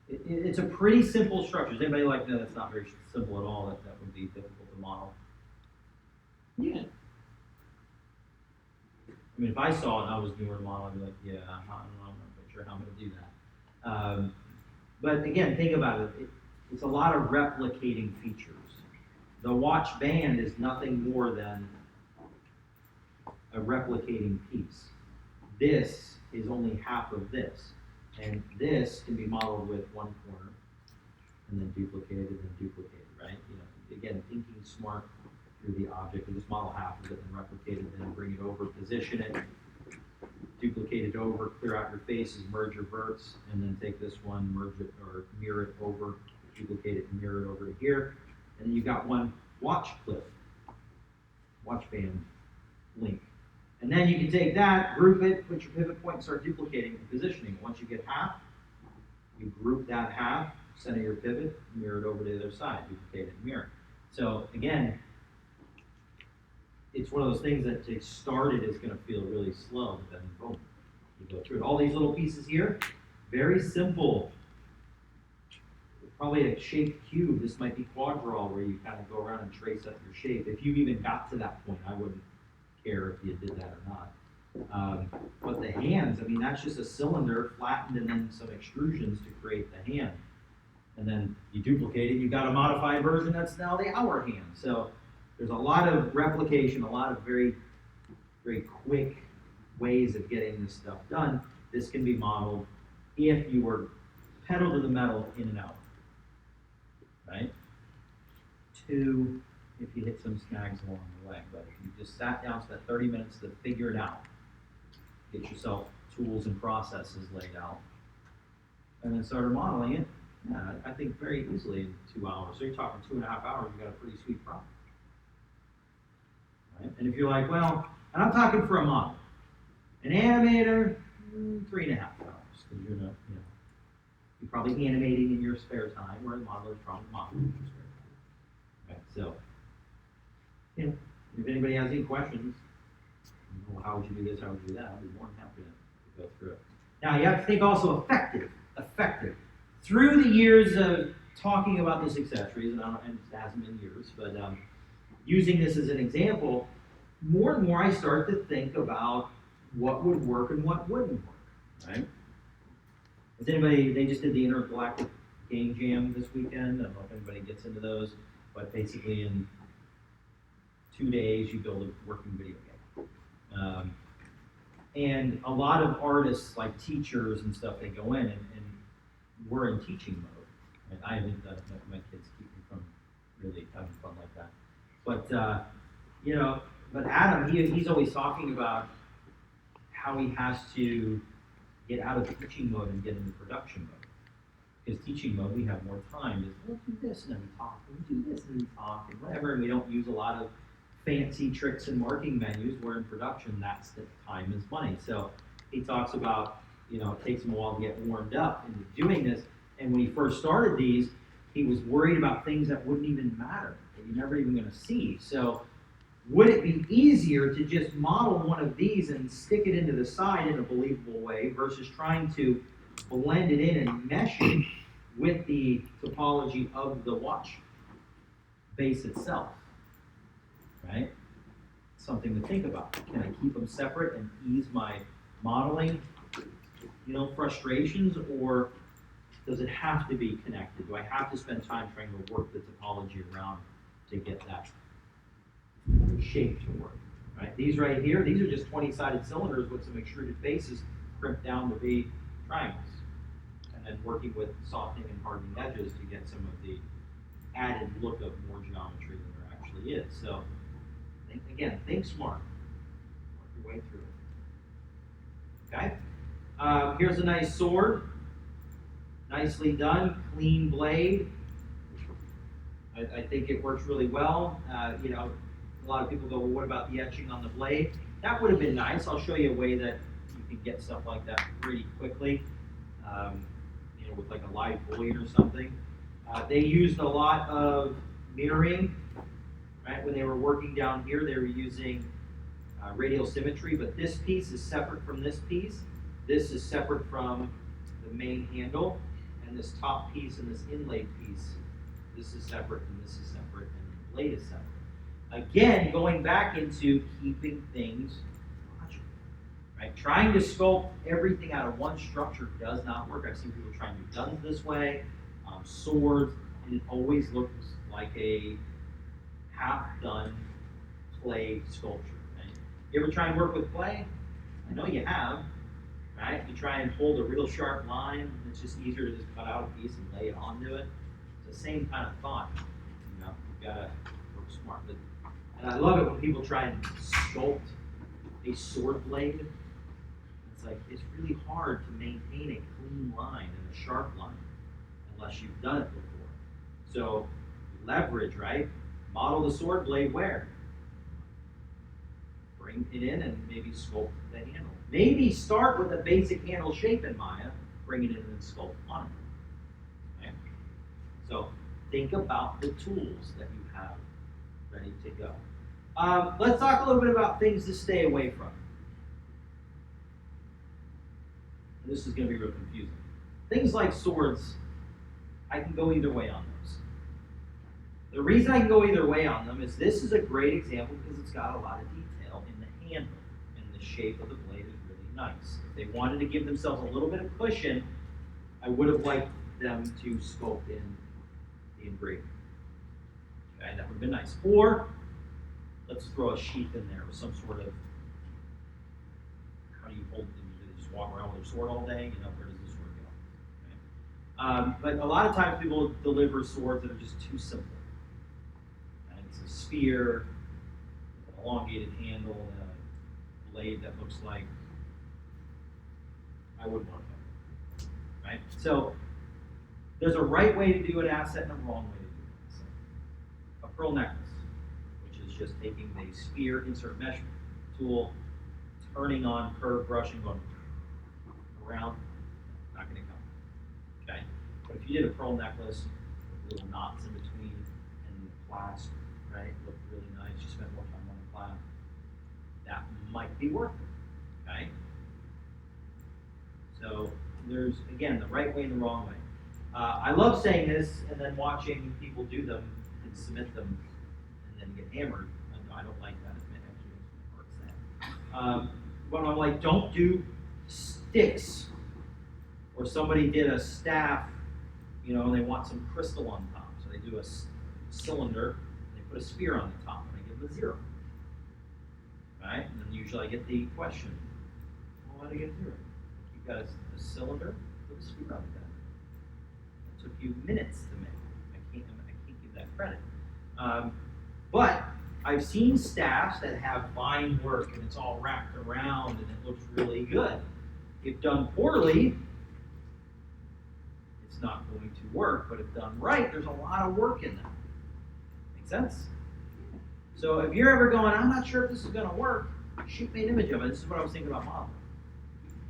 Speaker 1: It's a pretty simple structure. Does anybody like, no, that's not very simple at all, that would be difficult to model? Yeah. I mean, if I saw it and I was doing a model, I'd be like, yeah, I'm not sure how I'm going to do that. But again, think about it. It's a lot of replicating features. The watch band is nothing more than a replicating piece. This is only half of this. And this can be modeled with one corner and then duplicated and duplicated, right? Again, thinking smart through the object. And just model half of it and replicate it, then bring it over, position it, duplicate it over, clear out your faces, merge your verts, and then take this one, merge it or mirror it over, duplicate it and mirror it over to here. And then you've got one watch clip, watch band link. And then you can take that, group it, put your pivot point, and start duplicating and positioning. Once you get half, you group that half, center your pivot, mirror it over to the other side, duplicate it and mirror. So again, it's one of those things that to start it is going to feel really slow, but then boom, you go through it. All these little pieces here, very simple. Probably a shaped cube. This might be quadral where you kind of go around and trace up your shape. If you even got to that point, I wouldn't care if you did that or not. But the hands, I mean, that's just a cylinder flattened and then some extrusions to create the hand. And then you duplicate it, you've got a modified version that's now the hour hand. So there's a lot of replication, a lot of very, very quick ways of getting this stuff done. This can be modeled if you were pedal to the metal in and out, right? 2, if you hit some snags along the way. But if you just sat down, spent 30 minutes to figure it out, get yourself tools and processes laid out, and then started modeling it, I think very easily in 2 hours. So you're talking 2.5 hours, you've got a pretty sweet problem. Right? And if you're like, well, and I'm talking for a model, an animator, 3.5 hours, because you're not, you're probably animating in your spare time, where the modeler's probably modeling in your spare time. Right? So, If anybody has any questions, you know, how would you do this, how would you do that, I'd be more than happy to go through it. Now, you have to think also effective. Through the years of talking about this accessories, and it hasn't been years, but using this as an example, more and more I start to think about what would work and what wouldn't work, right? Has anybody, they just did the Intergalactic Game Jam this weekend. I don't know if anybody gets into those, but basically in 2 days you build a working video game. And a lot of artists, like teachers and stuff, they go in and we're in teaching mode. And I haven't done it, my kids keep me from really having fun like that. But, you know, but Adam, he's always talking about how he has to get out of teaching mode and get into production mode. Because teaching mode, we have more time. Is we'll do this and then we talk, and we do this and we talk, and whatever, and we don't use a lot of fancy tricks and marketing menus, where in production, that's the time is money. So he talks about, you know, it takes him a while to get warmed up into doing this. And when he first started these, he was worried about things that wouldn't even matter, that you're never even going to see. So would it be easier to just model one of these and stick it into the side in a believable way versus trying to blend it in and mesh it with the topology of the watch base itself? Right? Something to think about. Can I keep them separate and ease my modeling, you know, frustrations, or does it have to be connected? Do I have to spend time trying to work the topology around to get that shape to work? Right? These right here, these are just 20-sided cylinders with some extruded faces crimped down to be triangles. And then working with softening and hardening edges to get some of the added look of more geometry than there actually is. So again, think smart. Work your way through it. Okay? Here's a nice sword. Nicely done. Clean blade. I think it works really well. You know, a lot of people go, well, what about the etching on the blade? That would have been nice. I'll show you a way that you can get stuff like that pretty quickly. You know, with like a live bullion or something. They used a lot of mirroring. Right? When they were working down here, they were using radial symmetry, but this piece is separate from this piece. This is separate from the main handle, and this top piece and this inlaid piece, this is separate, and this is separate, and the blade is separate. Again, going back into keeping things logical, right? Trying to sculpt everything out of one structure does not work. I've seen people try and do guns this way, swords, and it always looks like a half-done clay sculpture. Right? You ever try and work with clay? I know you have, right? You try and hold a real sharp line, and it's just easier to just cut out a piece and lay it onto it. It's the same kind of thought. You know, you've got to work smart. And I love it when people try and sculpt a sword blade. It's like, it's really hard to maintain a clean line and a sharp line unless you've done it before. So leverage, right? Model the sword blade where? Bring it in and maybe sculpt the handle. Maybe start with a basic handle shape in Maya, bring it in and sculpt on it. Okay? So think about the tools that you have ready to go. Let's talk a little bit about things to stay away from. This is going to be real confusing. Things like swords, I can go either way on those. The reason I can go either way on them is this is a great example because it's got a lot of detail in the handle, and the shape of the blade is really nice. If they wanted to give themselves a little bit of cushion, I would have liked them to sculpt in the engraving. Okay, that would have been nice. Or let's throw a sheath in there with some sort of, how do you hold them? Do they just walk around with their sword all day? You know, where does the sword go? Okay. But a lot of times people deliver swords that are just too simple. It's a spear, an elongated handle, and a blade that looks like I wouldn't want to. Right? So there's a right way to do an asset and a wrong way to do an asset. A pearl necklace, which is just taking the spear insert mesh tool, turning on curve brushing, going around, not going to come. Okay? But if you did a pearl necklace with little knots in between and the clasp, right, looked really nice, you spent more time on it, that might be worth it, okay? So there's, again, the right way and the wrong way. I love saying this and then watching people do them and submit them and then get hammered. I don't like that. It actually makes my heart sad. But I'm like, don't do sticks. Or somebody did a staff, and they want some crystal on top. So they do a cylinder, and they put a spear on the top, and I give them a 0. Right? And then usually I get the question, well, why do you get 0? You've got a cylinder with a spear on the back. It took you minutes to make. I can't give that credit. But I've seen staffs that have fine work, and it's all wrapped around, and it looks really good. If done poorly, it's not going to work, but if done right, there's a lot of work in that. Make sense? So if you're ever going, I'm not sure if this is going to work, shoot me an image of it. This is what I was thinking about modeling.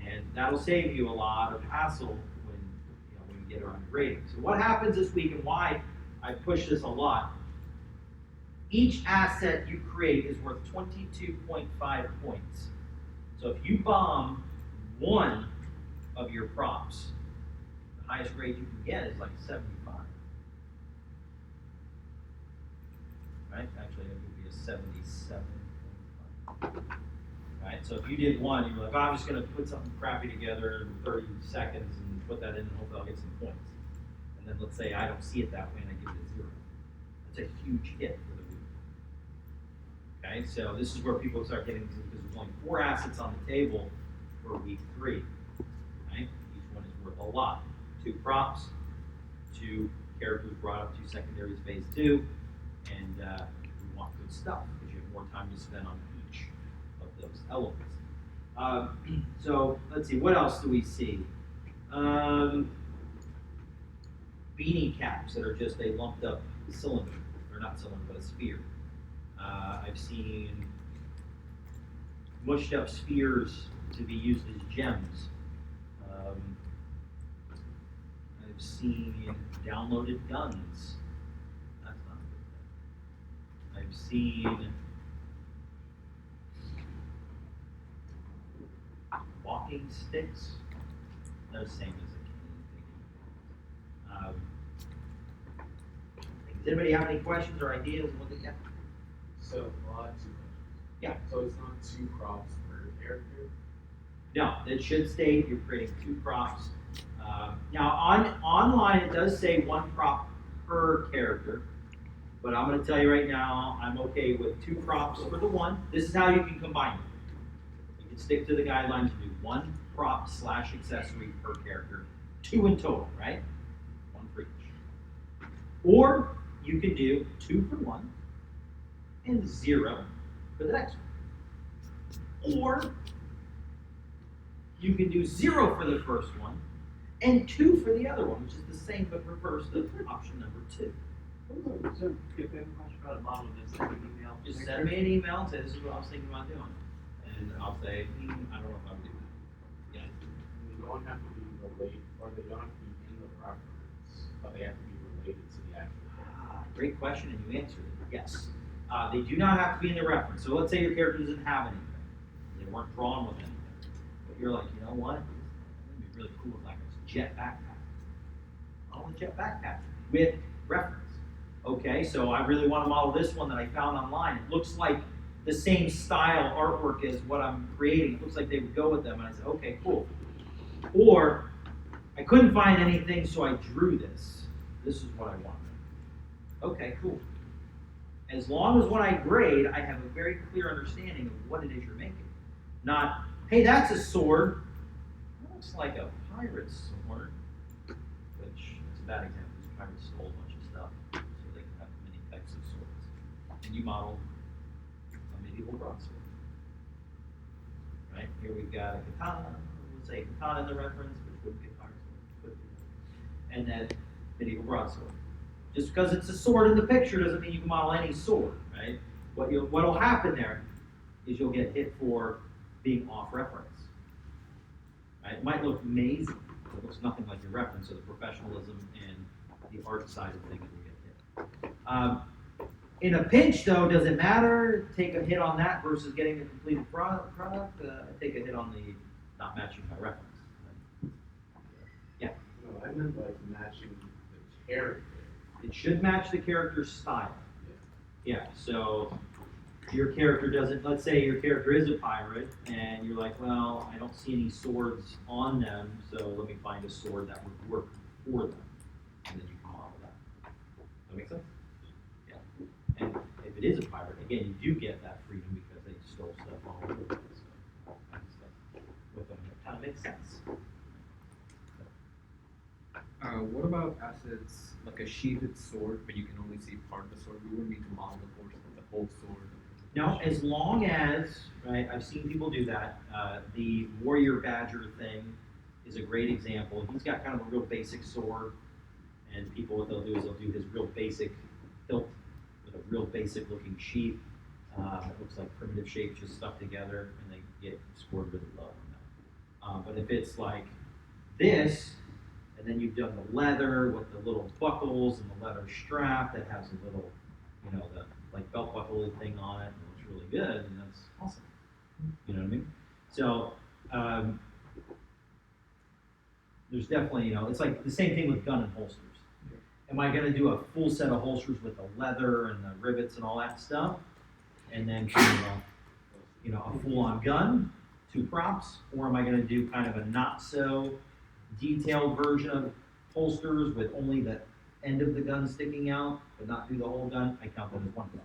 Speaker 1: And that'll save you a lot of hassle when you get around grading. So what happens this week and why I push this a lot, each asset you create is worth 22.5 points. So if you bomb one of your props, the highest grade you can get is like 75. Right? Actually, it would be a 77.5. Right? So if you did one, you were like, oh, I'm just going to put something crappy together in 30 seconds and put that in and hopefully I'll get some points. And then let's say I don't see it that way and I give it a 0. That's a huge hit for the week. Okay, so this is where people start getting, because there's only 4 assets on the table for week 3. Right? Each one is worth a lot. 2 props, 2 characters brought up, 2 secondaries phase 2, and we want good stuff because you have more time to spend on each of those elements. So let's see, what else do we see? Beanie caps that are just a lumped up cylinder, or not cylinder, but a sphere. I've seen mushed up spheres to be used as gems. I've seen downloaded guns. That's not a good thing. I've seen walking sticks. They're the same as a cane. Does anybody have any questions or ideas on what they get?
Speaker 3: So, I'll add 2 questions.
Speaker 1: Yeah.
Speaker 3: So it's not 2 props per character?
Speaker 1: No, it should state you're creating 2 props. Now online it does say 1 prop per character, but I'm going to tell you right now I'm okay with 2 props for the one. This is how you can combine them. You can stick to the guidelines and do 1 prop / accessory per character, 2 in total, right? 1 for each. Or you can do 2 for one and 0 for the next one. Or you can do 0 for the first one and 2 for the other one, which is the same but reversed of option number 2.
Speaker 2: So if they have a question about a model, just send me an email.
Speaker 1: Just send me an email and say, this is what I was thinking about doing. And I'll say, I don't know if I'll do that. Yeah.
Speaker 3: They don't have to be related, or they don't have to be in the reference, but they have to be related to the actual.
Speaker 1: Great question, and you answered it. Yes. They do not have to be in the reference. So let's say your character doesn't have anything. They weren't drawn with anything. But you're like, you know what? It would be really cool with like a jet backpack. I want a jet backpack with reference. Okay, so I really want to model this one that I found online. It looks like the same style artwork as what I'm creating. It looks like they would go with them. And I said, okay, cool. Or I couldn't find anything, so I drew this. This is what I wanted. Okay, cool. As long as when I grade, I have a very clear understanding of what it is you're making. Not, hey, that's a sword. It looks like a pirate's sword. Which is a bad example, because pirates stole a bunch of stuff, so they can have many types of swords. And you model a medieval broadsword. Right? Here we've got a katana. We'll say katana in the reference, which wouldn't be a pirate's sword. And then medieval broadsword. Just because it's a sword in the picture doesn't mean you can model any sword, right? What'll happen there is you'll get hit for being off reference. Right? It might look amazing, but it looks nothing like your reference, so the professionalism and the art side of things will get hit. in a pinch though, does it matter? Take a hit on that versus getting the completed product? Take a hit on the not matching my reference.
Speaker 3: No, I meant like matching the character.
Speaker 1: It should match the character's style. Yeah, so your character doesn't, let's say your character is a pirate, and you're like, well, I don't see any swords on them, so let me find a sword that would work for them. And then you can model that. Does that make sense? Yeah. And if it is a pirate, again, you do get that freedom because they stole stuff all over the place. So all kinds of stuff with them. It kind of makes sense.
Speaker 4: What about assets like a sheathed sword, but you can only see part of the sword? We wouldn't need to model the whole sword.
Speaker 1: No, as long as, right, I've seen people do that. The warrior badger thing is a great example. He's got kind of a real basic sword, and people, what they'll do is they'll do his real basic hilt with a real basic looking sheath. It looks like primitive shapes just stuck together, and they get scored really low on that. But if it's like this, and then you've done the leather with the little buckles and the leather strap that has a little, you know, the like belt buckle thing on it, and it looks really good, and that's awesome. You know what I mean? So there's definitely, you know, it's like the same thing with gun and holsters. Am I going to do a full set of holsters with the leather and the rivets and all that stuff, and then kind of a, you know, a full-on gun, 2 props, or am I going to do kind of a not so detailed version of holsters with only the end of the gun sticking out, but not do the whole gun? I count that as one gun.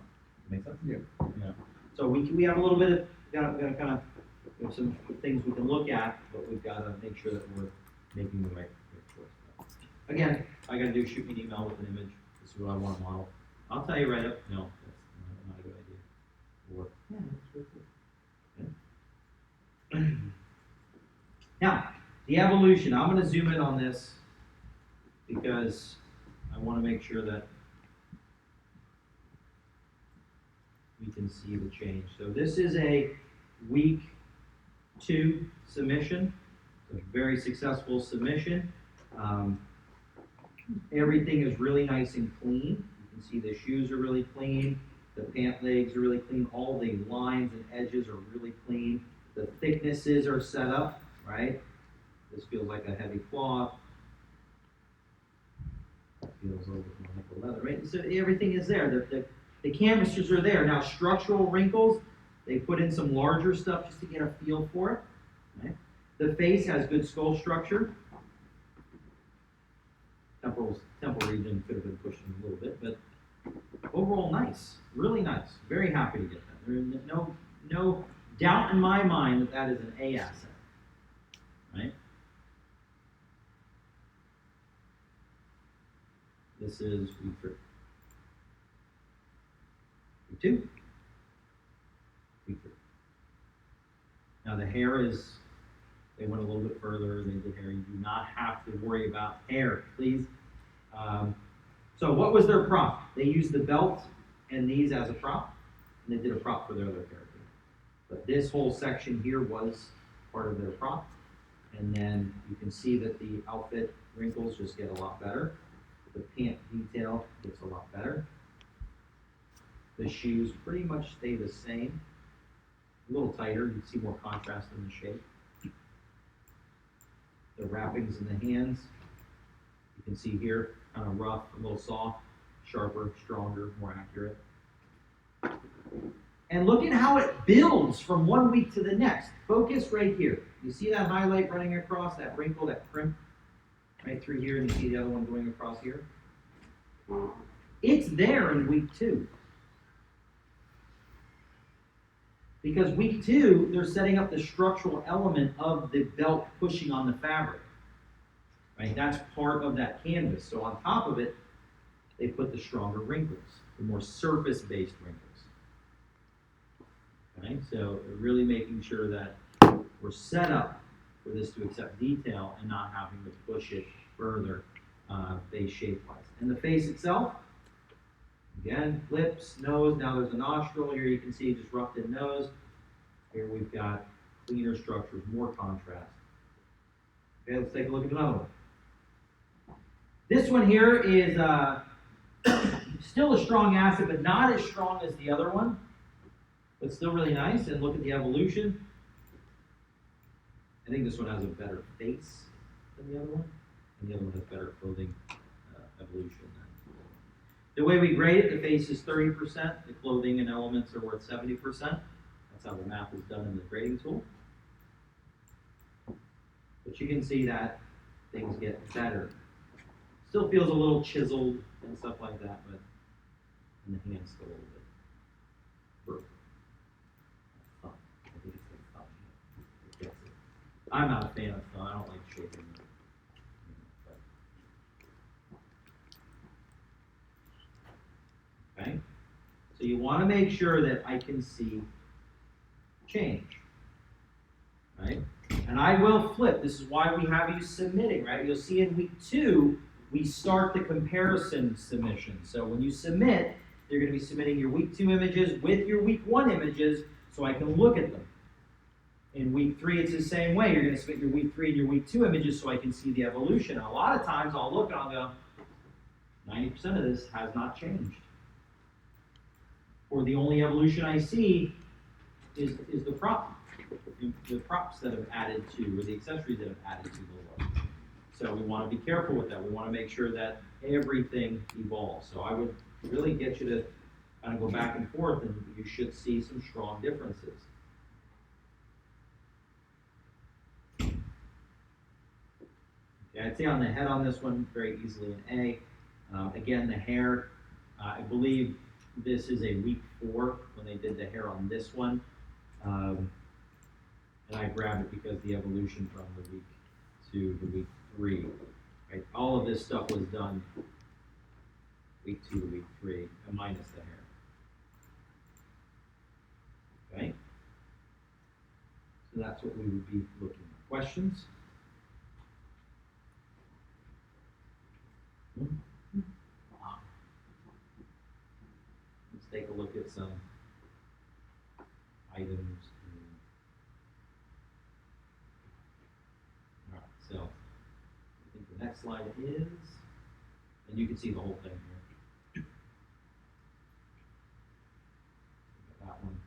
Speaker 1: Make sense?
Speaker 4: Yeah.
Speaker 1: Yeah. So we have a little bit of, got kind of, we have some things we can look at, but we've got to make sure that we're making the right choice. Again, all I got to do is shoot me an email with an image. This is what I want to model. I'll tell you right up, no, that's not a good idea. Or, yeah, that's really cool. Now, the evolution, I'm going to zoom in on this because I want to make sure that we can see the change. So this is a week 2 submission, a very successful submission. Everything is really nice and clean. You can see the shoes are really clean, the pant legs are really clean, all the lines and edges are really clean, the thicknesses are set up, right? This feels like a heavy cloth. Feels a little bit more like a leather, right? So everything is there. The canvases are there. Now, structural wrinkles, they put in some larger stuff just to get a feel for it. Right? The face has good skull structure. Temple region could have been pushed in a little bit, but overall nice, really nice. Very happy to get that. There is no doubt in my mind that that is an A asset, right? This is week 3. Week 2. Week 3. Now the hair is, they went a little bit further. They did hair. You do not have to worry about hair, please. So what was their prop? They used the belt and these as a prop, and they did a prop for their other character. But this whole section here was part of their prop. And then you can see that the outfit wrinkles just get a lot better. The pant detail gets a lot better. The shoes pretty much stay the same. A little tighter, you can see more contrast in the shape. The wrappings in the hands, you can see here, kind of rough, a little soft, sharper, stronger, more accurate. And look at how it builds from one week to the next. Focus right here. You see that highlight running across, that wrinkle, that crimp, right through here, and you see the other one going across here? It's there in week 2. Because week 2, they're setting up the structural element of the belt pushing on the fabric. Right? That's part of that canvas. So on top of it, they put the stronger wrinkles, the more surface-based wrinkles. Okay? So they're really making sure that we're set up for this to accept detail and not having to push it further face shape-wise. And the face itself, again, lips, nose, now there's a nostril. Here you can see disrupted nose. Here we've got cleaner structures, more contrast. Okay, let's take a look at another one. This one here is Still a strong asset, but not as strong as the other one, but still really nice. And look at the evolution. I think this one has a better face than the other one, and the other one has better clothing evolution. The way we grade it, the face is 30%, the clothing and elements are worth 70%. That's how the math is done in the grading tool. But you can see that things get better. Still feels a little chiseled and stuff like that, but in the hand's still a little bit burnt. Thumb. I think it's the thumb. It gets it. I'm not a fan of thumb. I don't like shaping it. Okay? So you want to make sure that I can see change. Right? And I will flip. This is why we have you submitting, right? You'll see in week 2, we start the comparison submission. So when you submit, you're going to be submitting your week 2 images with your week 1 images so I can look at them. In week 3, it's the same way. You're going to submit your week 3 and your week 2 images so I can see the evolution. And a lot of times I'll look and I'll go, 90% of this has not changed. Or the only evolution I see is the props that have added to, or the accessories that have added to the look. So we want to be careful with that. We want to make sure that everything evolves. So I would really get you to kind of go back and forth, and you should see some strong differences. Okay, I'd say on the head on this one, very easily an A. Again, the hair, I believe this is a week 4 when they did the hair on this one. And I grabbed it because the evolution from the week 2 to week 3, right? All of this stuff was done week 2 to week 3, minus the hair. Okay? So that's what we would be looking at. Questions? Let's take a look at some items. All right, so I think the next slide is, and you can see the whole thing here. That one.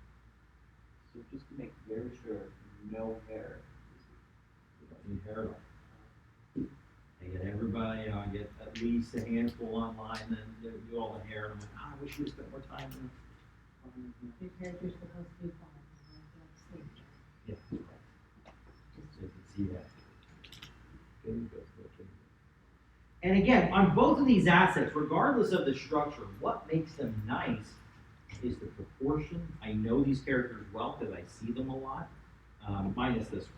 Speaker 2: So just to make very sure, no hair.
Speaker 1: We don't need hair at all. I get everybody, I get at least a handful online, then they do all the hair, and I'm like, I wish we spent more time in
Speaker 5: Your character's supposed to be fine. Like sleep.
Speaker 1: yeah, so you can see that. Good. And again, on both of these assets, regardless of the structure, what makes them nice is the proportion. I know these characters well because I see them a lot, minus this one.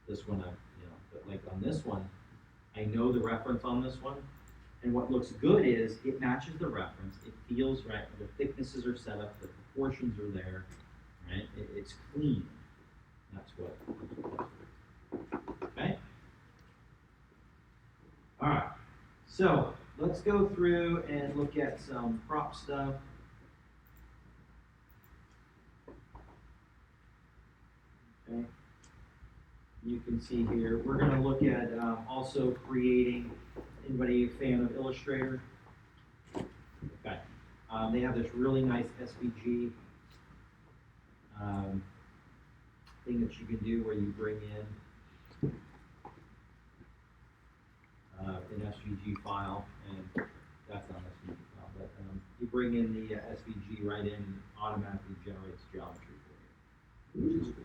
Speaker 1: This one, but like on this one, I know the reference on this one, and what looks good is it matches the reference. It feels right. The thicknesses are set up. The proportions are there. Right? It's clean. That's what. Okay. All right. So let's go through and look at some prop stuff. Okay. You can see here, we're going to look at also creating, anybody a fan of Illustrator? Okay. They have this really nice SVG thing that you can do where you bring in an SVG file, and that's not an SVG file, but you bring in the SVG right in and it automatically generates geometry for you, which is cool.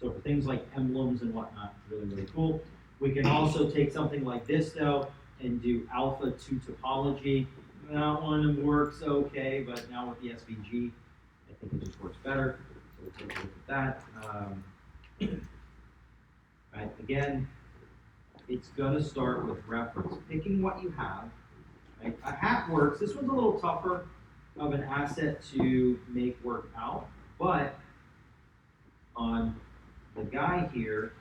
Speaker 1: So for things like emblems and whatnot, really, really cool. We can also take something like this, though, and do alpha to topology. That one works okay, but now with the SVG, I think it just works better. So we'll take a look at that. Right, again, it's going to start with reference. Picking what you have. Right? A hat works. This one's a little tougher of an asset to make work out, but on the guy here,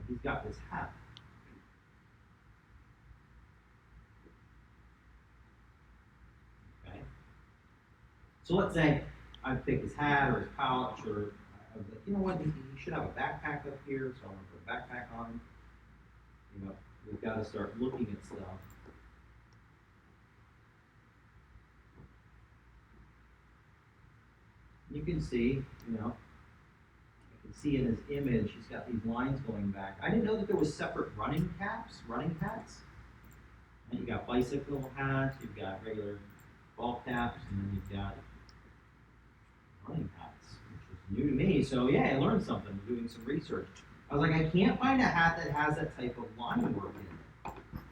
Speaker 1: he's got this hat. Okay. So let's say I pick his hat or his pouch, or I was like, you know what, he should have a backpack up here, so I'm gonna put a backpack on him. You know, we've gotta start looking at stuff. You can see, you know, I can see in his image, he's got these lines going back. I didn't know that there was separate running hats. And you got bicycle hats, you've got regular ball caps, and then you've got running hats, which is new to me. So yeah, I learned something doing some research. I was like, I can't find a hat that has that type of line work in it.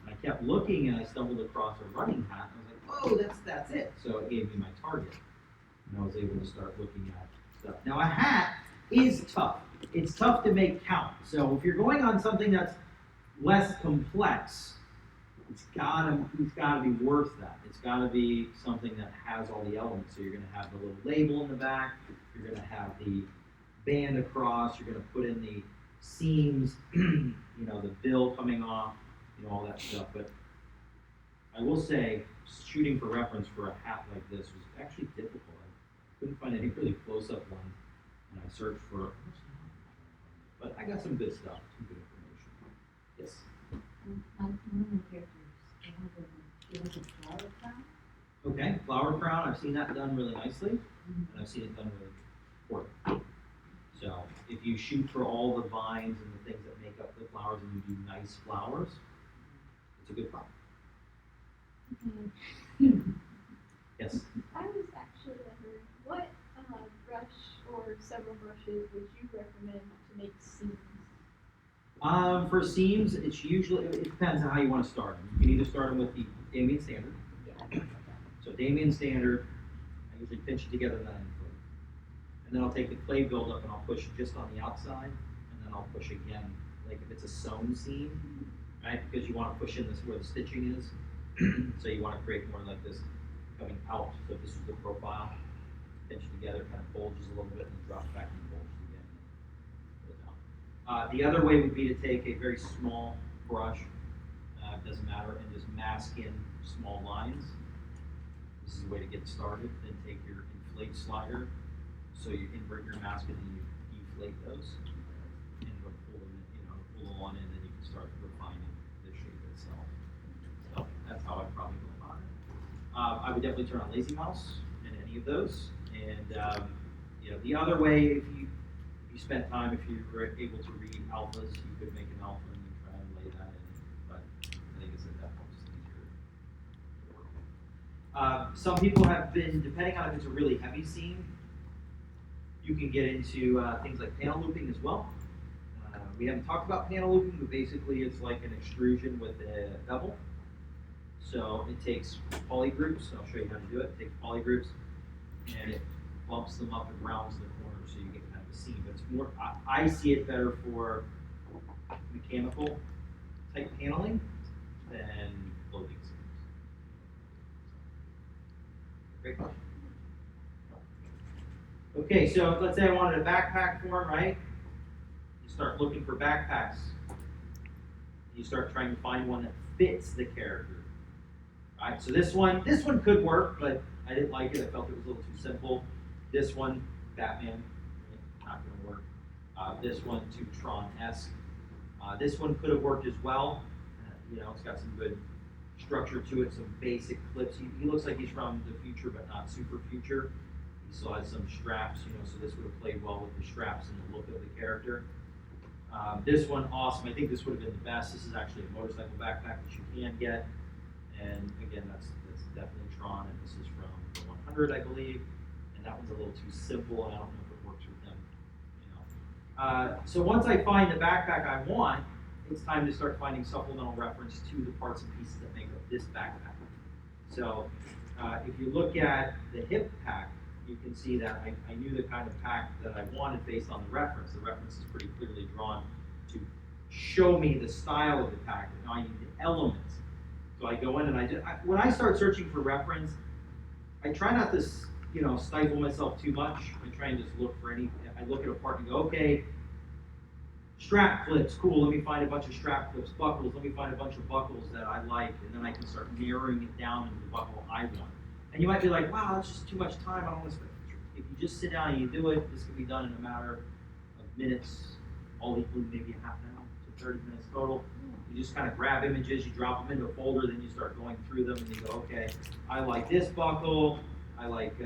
Speaker 1: And I kept looking and I stumbled across a running hat and I was like, oh, that's it. So it gave me my target. And I was able to start looking at stuff. Now a hat is tough. It's tough to make count. So if you're going on something that's less complex, it's gotta be worth that. It's gotta be something that has all the elements. So you're gonna have the little label in the back, you're gonna have the band across, you're gonna put in the seams, you know, the bill coming off, you know, all that stuff. But I will say, shooting for reference for a hat like this was actually difficult. I couldn't find any really close-up ones, and I searched for, but I got some good stuff, some good information. Yes?
Speaker 5: One of the characters, they have a flower crown.
Speaker 1: Okay, flower crown, I've seen that done really nicely, and I've seen it done really poorly. So if you shoot for all the vines and the things that make up the flowers and you do nice flowers, it's a good problem. Yes?
Speaker 6: I was actually wondering, what brush or several brushes would you recommend to make seams?
Speaker 1: For seams, it's usually, it depends on how you want to start them. You can either start them with the Damien Standard.
Speaker 6: Yeah.
Speaker 1: So Damien Standard, I usually pinch it together and then I inflate. And then I'll take the clay buildup and I'll push just on the outside, and then I'll push again, like if it's a sewn seam, right? Because you want to push in this where the stitching is. So you want to create more like this coming out. So if this is the profile, pinch together, kind of bulges a little bit and drops back and bulges again. The other way would be to take a very small brush, doesn't matter, and just mask in small lines. This is the way to get started. Then take your inflate slider, so you invert your mask and then you deflate those, and it'll pull them in, you know, pull them on in, and you can start refining the shape itself. So that's how I'd probably go about it. I would definitely turn on Lazy Mouse in any of those, and you know, the other way, if you spent time, if you were able to read alphas, you could make an alpha and then try and lay that in. But I think it's at that point just easier to work with. Some people have been, depending on if it's a really heavy seam, you can get into things like panel looping as well. We haven't talked about panel looping, but basically it's like an extrusion with a bevel. So it takes poly groups, I'll show you how to do it. It takes poly groups and it bumps them up and rounds the corner so you get kind of a seam. But it's more, I see it better for mechanical type paneling than loading seams. Great question. Okay, so let's say I wanted a backpack form, right? You start looking for backpacks. You start trying to find one that fits the character. Right, so this one could work, but I didn't like it. I felt it was a little too simple. This one, Batman, not going to work. This one, too Tron-esque. This one could have worked as well. You know, it's got some good structure to it, some basic clips. He looks like he's from the future, but not super future. He still has some straps, you know, so this would have played well with the straps and the look of the character. This one, awesome. I think this would have been the best. This is actually a motorcycle backpack that you can get. And again, that's definitely Tron, and this is from the 100, I believe. And that one's a little too simple, and I don't know if it works with them. You know. So once I find the backpack I want, it's time to start finding supplemental reference to the parts and pieces that make up this backpack. So if you look at the hip pack, you can see that I knew the kind of pack that I wanted based on the reference. The reference is pretty clearly drawn to show me the style of the pack. Now I need the elements. So I go in and when I start searching for reference, I try not to, you know, stifle myself too much. I try and just look for I look at a part and go, okay, strap clips, cool, let me find a bunch of strap clips. Buckles, let me find a bunch of buckles that I like, and then I can start narrowing it down into the buckle I want. And you might be like, wow, that's just too much time, I don't want to spend. if you just sit down and you do it, this can be done in a matter of minutes, all equally maybe a half an hour to 30 minutes total. You just kind of grab images, you drop them into a folder, then you start going through them, and you go, okay, I like this buckle, I like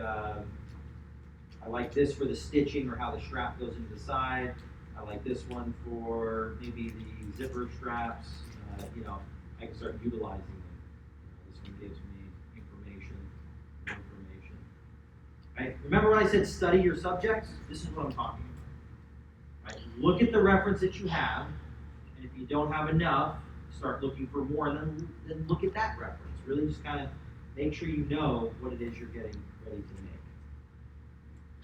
Speaker 1: this for the stitching or how the strap goes into the side. I like this one for maybe the zipper straps. I can start utilizing them. This one gives me information. Right? Remember when I said study your subjects? This is what I'm talking about. Right? Look at the reference that you have, and if you don't have enough, start looking for more, and then look at that reference. Really just kind of make sure you know what it is you're getting ready to make.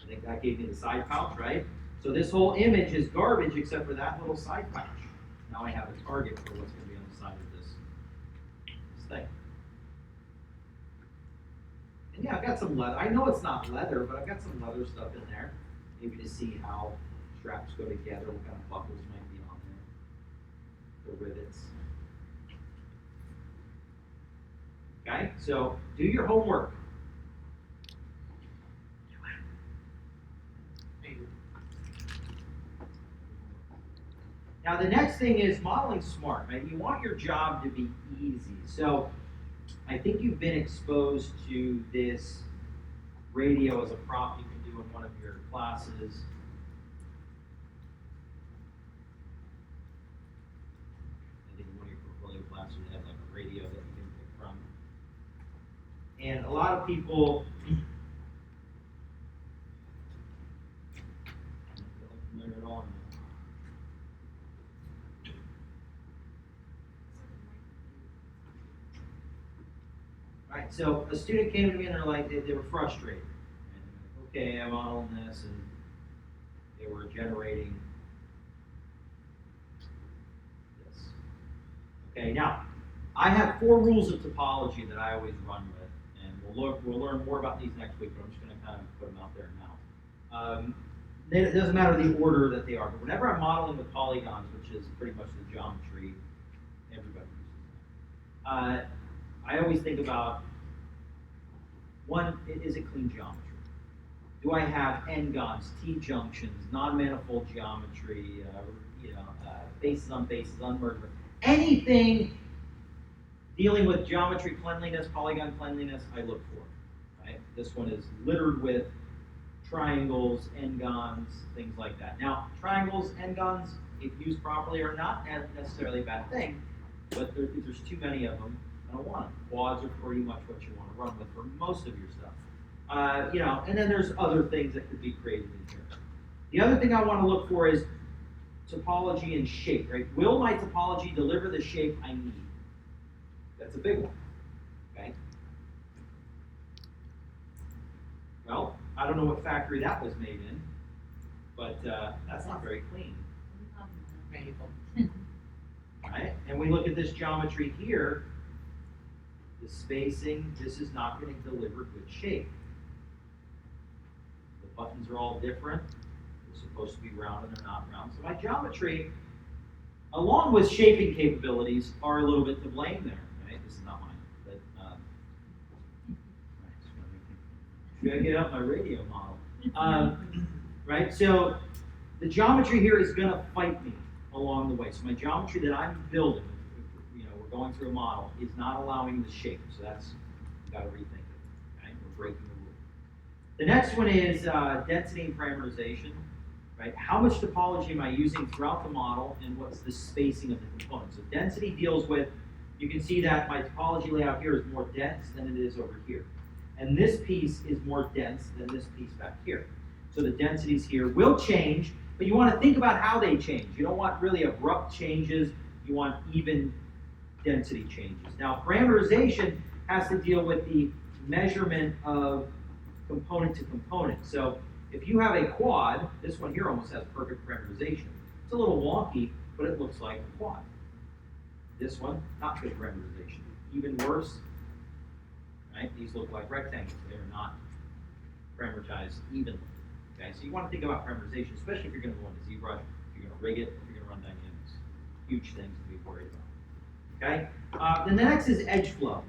Speaker 1: I think that gave me the side pouch, right? So this whole image is garbage except for that little side pouch. Now I have a target for what's going to be on the side of this thing. And yeah, I've got some leather. I know it's not leather, but I've got some leather stuff in there. Maybe to see how straps go together, what kind of buckles might be on there. The rivets. Okay, so do your homework. Now the next thing is modeling smart, right? You want your job to be easy. So I think you've been exposed to this radio as a prop you can do in one of your classes. I think in one of your portfolio classes you have like a radio that you can pick from. And a lot of people familiar at all. Right, so a student came to me and they're like, they were frustrated. And okay, I'm modeling this, and they were generating this. Okay, now I have 4 rules of topology that I always run with, and we'll learn more about these next week. But I'm just going to kind of put them out there now. It doesn't matter the order that they are, but whenever I'm modeling with polygons, which is pretty much the geometry everybody uses that. I always think about, one, is it clean geometry? Do I have n-gons, T-junctions, non-manifold geometry, bases on bases, unmerged? Anything dealing with geometry cleanliness, polygon cleanliness, I look for. Right? This one is littered with triangles, n-gons, things like that. Now, triangles, n-gons, if used properly, are not necessarily a bad thing, but if there's too many of them, I don't want them. Quads are pretty much what you want to run with for most of your stuff. And then there's other things that could be created in here. The other thing I want to look for is topology and shape, right? Will my topology deliver the shape I need? That's a big one, okay? Well, I don't know what factory that was made in, but that's not very clean. Right? And we look at this geometry here, the spacing, this is not going to deliver good shape. The buttons are all different. They're supposed to be round and they're not round. So my geometry, along with shaping capabilities, are a little bit to blame there. Right? This is not mine, but should I get out my radio model? Right? So the geometry here is going to fight me along the way. So my geometry that I'm building, we're going through a model, is not allowing the shape. So that's, you've got to rethink it. Okay? We're breaking the rule. The next one is density and parameterization. Right? How much topology am I using throughout the model, and what's the spacing of the components? So density deals with, you can see that my topology layout here is more dense than it is over here. And this piece is more dense than this piece back here. So the densities here will change, but you want to think about how they change. You don't want really abrupt changes. You want even density changes. Now, parameterization has to deal with the measurement of component to component. So if you have a quad, this one here almost has perfect parameterization. It's a little wonky, but it looks like a quad. This one, not good parameterization. Even worse, right? These look like rectangles. They are not parameterized evenly. Okay, so you want to think about parameterization, especially if you're going to go into ZBrush, if you're going to rig it, if you're going to run dynamics. Huge things to be worried about. Okay, then the next is edge flow.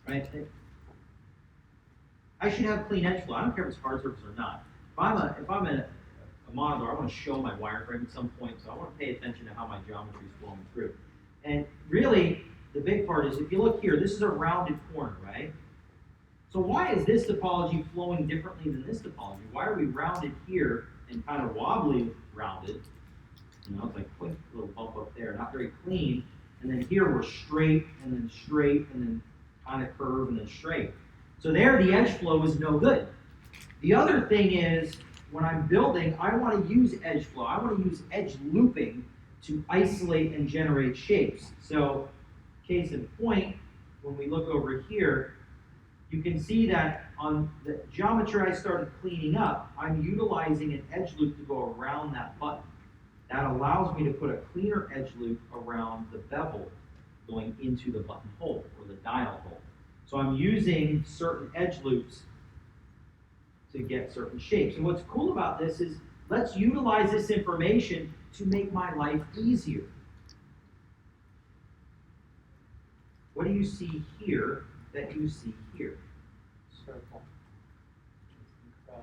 Speaker 1: Right? I should have clean edge flow. I don't care if it's hard surface or not. If I'm a modeler, I want to show my wireframe at some point, so I want to pay attention to how my geometry is flowing through. And really, the big part is, if you look here, this is a rounded corner, right? So why is this topology flowing differently than this topology? Why are we rounded here and kind of wobbly rounded? You know, it's like quick little bump up there, not very clean. And then here we're straight, and then kind of curve, and then straight. So there, the edge flow is no good. The other thing is, when I'm building, I want to use edge flow. I want to use edge looping to isolate and generate shapes. So, case in point, when we look over here, you can see that on the geometry I started cleaning up, I'm utilizing an edge loop to go around that button. That allows me to put a cleaner edge loop around the bevel going into the button hole or the dial hole. So I'm using certain edge loops to get certain shapes. And what's cool about this is, let's utilize this information to make my life easier. What do you see here that you see here?
Speaker 2: Circle. Cross.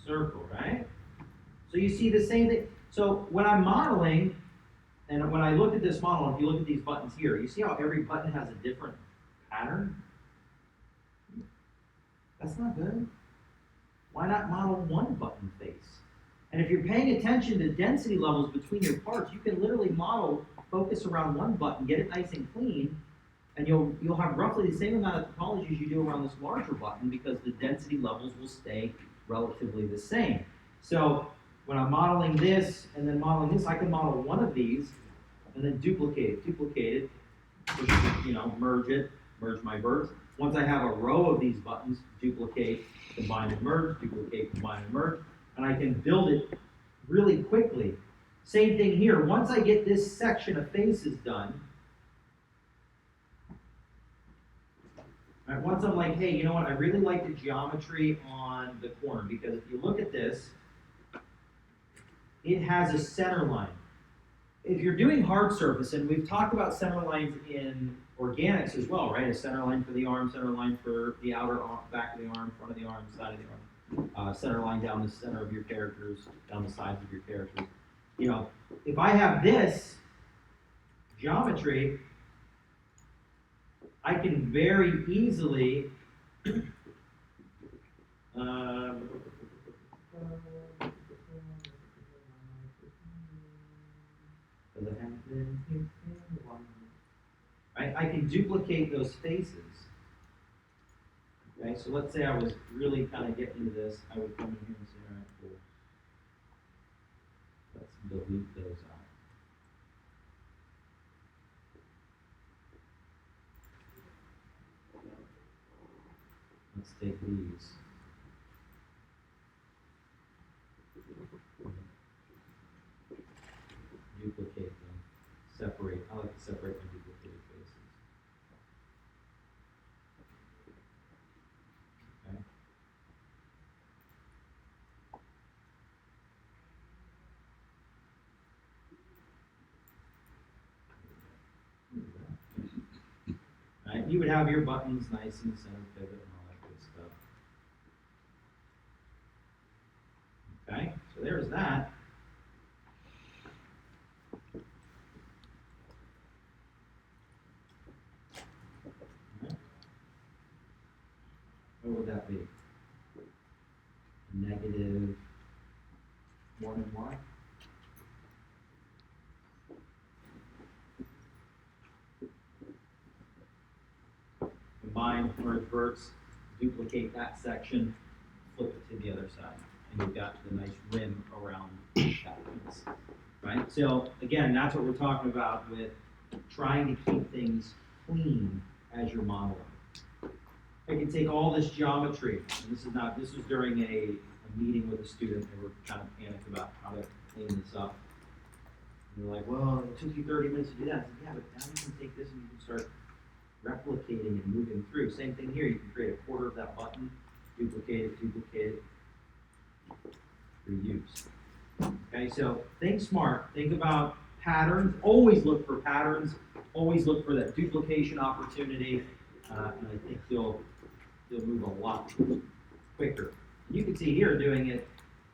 Speaker 1: Circle, right? So you see the same thing. So when I'm modeling, and when I look at this model, if you look at these buttons here, you see how every button has a different pattern? That's not good. Why not model one button face? And if you're paying attention to density levels between your parts, you can literally model, focus around one button, get it nice and clean, and you'll have roughly the same amount of topology as you do around this larger button, because the density levels will stay relatively the same. So when I'm modeling this and then modeling this, I can model one of these and then duplicate it, merge my verts. Once I have a row of these buttons, duplicate, combine and merge, duplicate, combine and merge, and I can build it really quickly. Same thing here. Once I get this section of faces done, right, once I'm like, hey, you know what, I really like the geometry on the corner, because if you look at this, it has a center line. If you're doing hard surface, and we've talked about center lines in organics as well, right? A center line for the arm, center line for the outer arm, back of the arm, front of the arm, side of the arm, center line down the center of your characters, down the sides of your characters. You know, if I have this geometry, I can very easily I can duplicate those faces. Okay, so let's say I was really kind of getting into this, I would come in here and say, all right, cool. Let's delete those out. Let's take these. Duplicate them. Separate. I like to separate my duplicated faces. Okay. Right, you would have your buttons nice in the center pivot and all that good stuff. Okay, so there's that. What would that be? Negative 1 and y? Combine, merge verts, duplicate that section, flip it to the other side, and you've got the nice rim around that piece, right? So again, that's what we're talking about with trying to keep things clean as you're modeling. I can take all this geometry, and this was during a meeting with a student. They were kind of panicked about how to clean this up. And they're like, well, it took you 30 minutes to do that. I said, yeah, but now you can take this and you can start replicating and moving through. Same thing here. You can create a quarter of that button, duplicate it, reuse. Okay, so think smart. Think about patterns. Always look for patterns. always look for that duplication opportunity, and I think you'll move a lot quicker. You can see here doing it,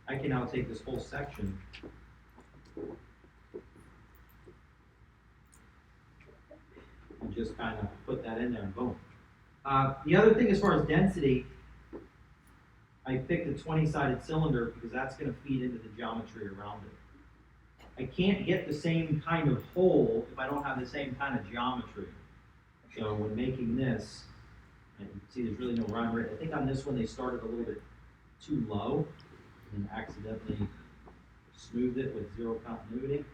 Speaker 1: I can now take this whole section. And just kind of put that in there and boom. The other thing as far as density, I picked a 20-sided cylinder because that's going to feed into the geometry around it. I can't get the same kind of hole if I don't have the same kind of geometry. So when making this, and you can see there's really no rhyme or reason. I think on this one they started a little bit too low and accidentally smoothed it with zero continuity.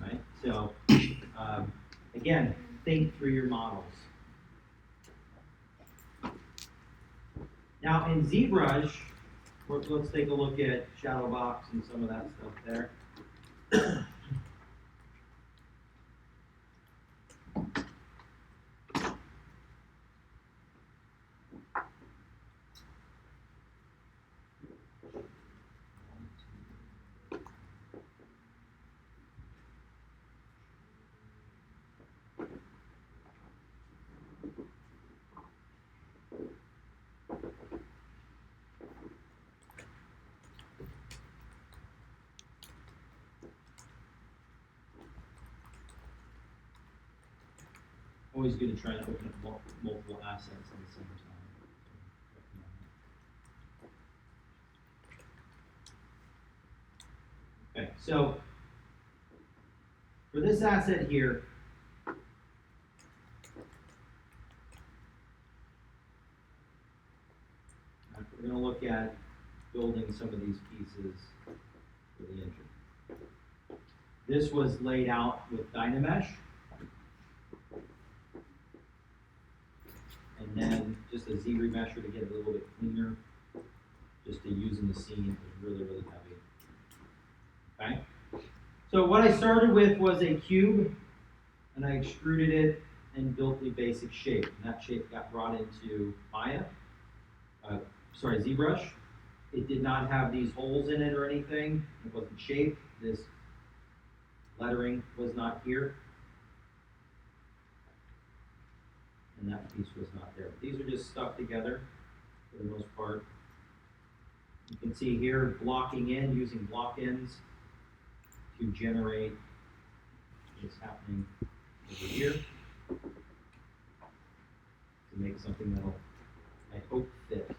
Speaker 1: Right? So again, think through your models. Now in ZBrush, let's take a look at shadow box and some of that stuff there. Always good to try to open up multiple assets at the same time. Okay, so for this asset here, we're going to look at building some of these pieces for the engine. This was laid out with Dynamesh. And then just a Z remesher to get it a little bit cleaner, just to use in the scene. It was really, really heavy. Okay? So what I started with was a cube, and I extruded it and built a basic shape. And that shape got brought into Maya, ZBrush. It did not have these holes in it or anything. It wasn't shaped. This lettering was not here. And that piece was not there. These are just stuck together for the most part. You can see here blocking in, using block ends to generate what's happening over here to make something that'll, I hope, fit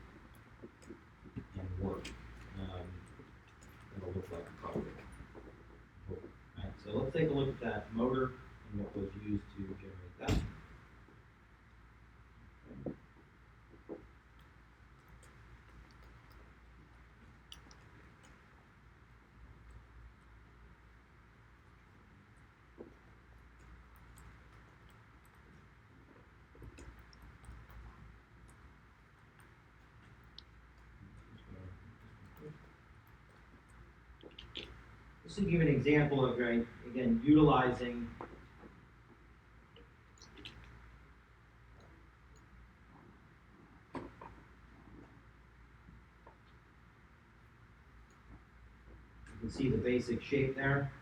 Speaker 1: and work. That'll look like a product. Right, so let's take a look at that motor and what was used to generate that. Just to give you an example of, right, again, utilizing you can see the basic shape there.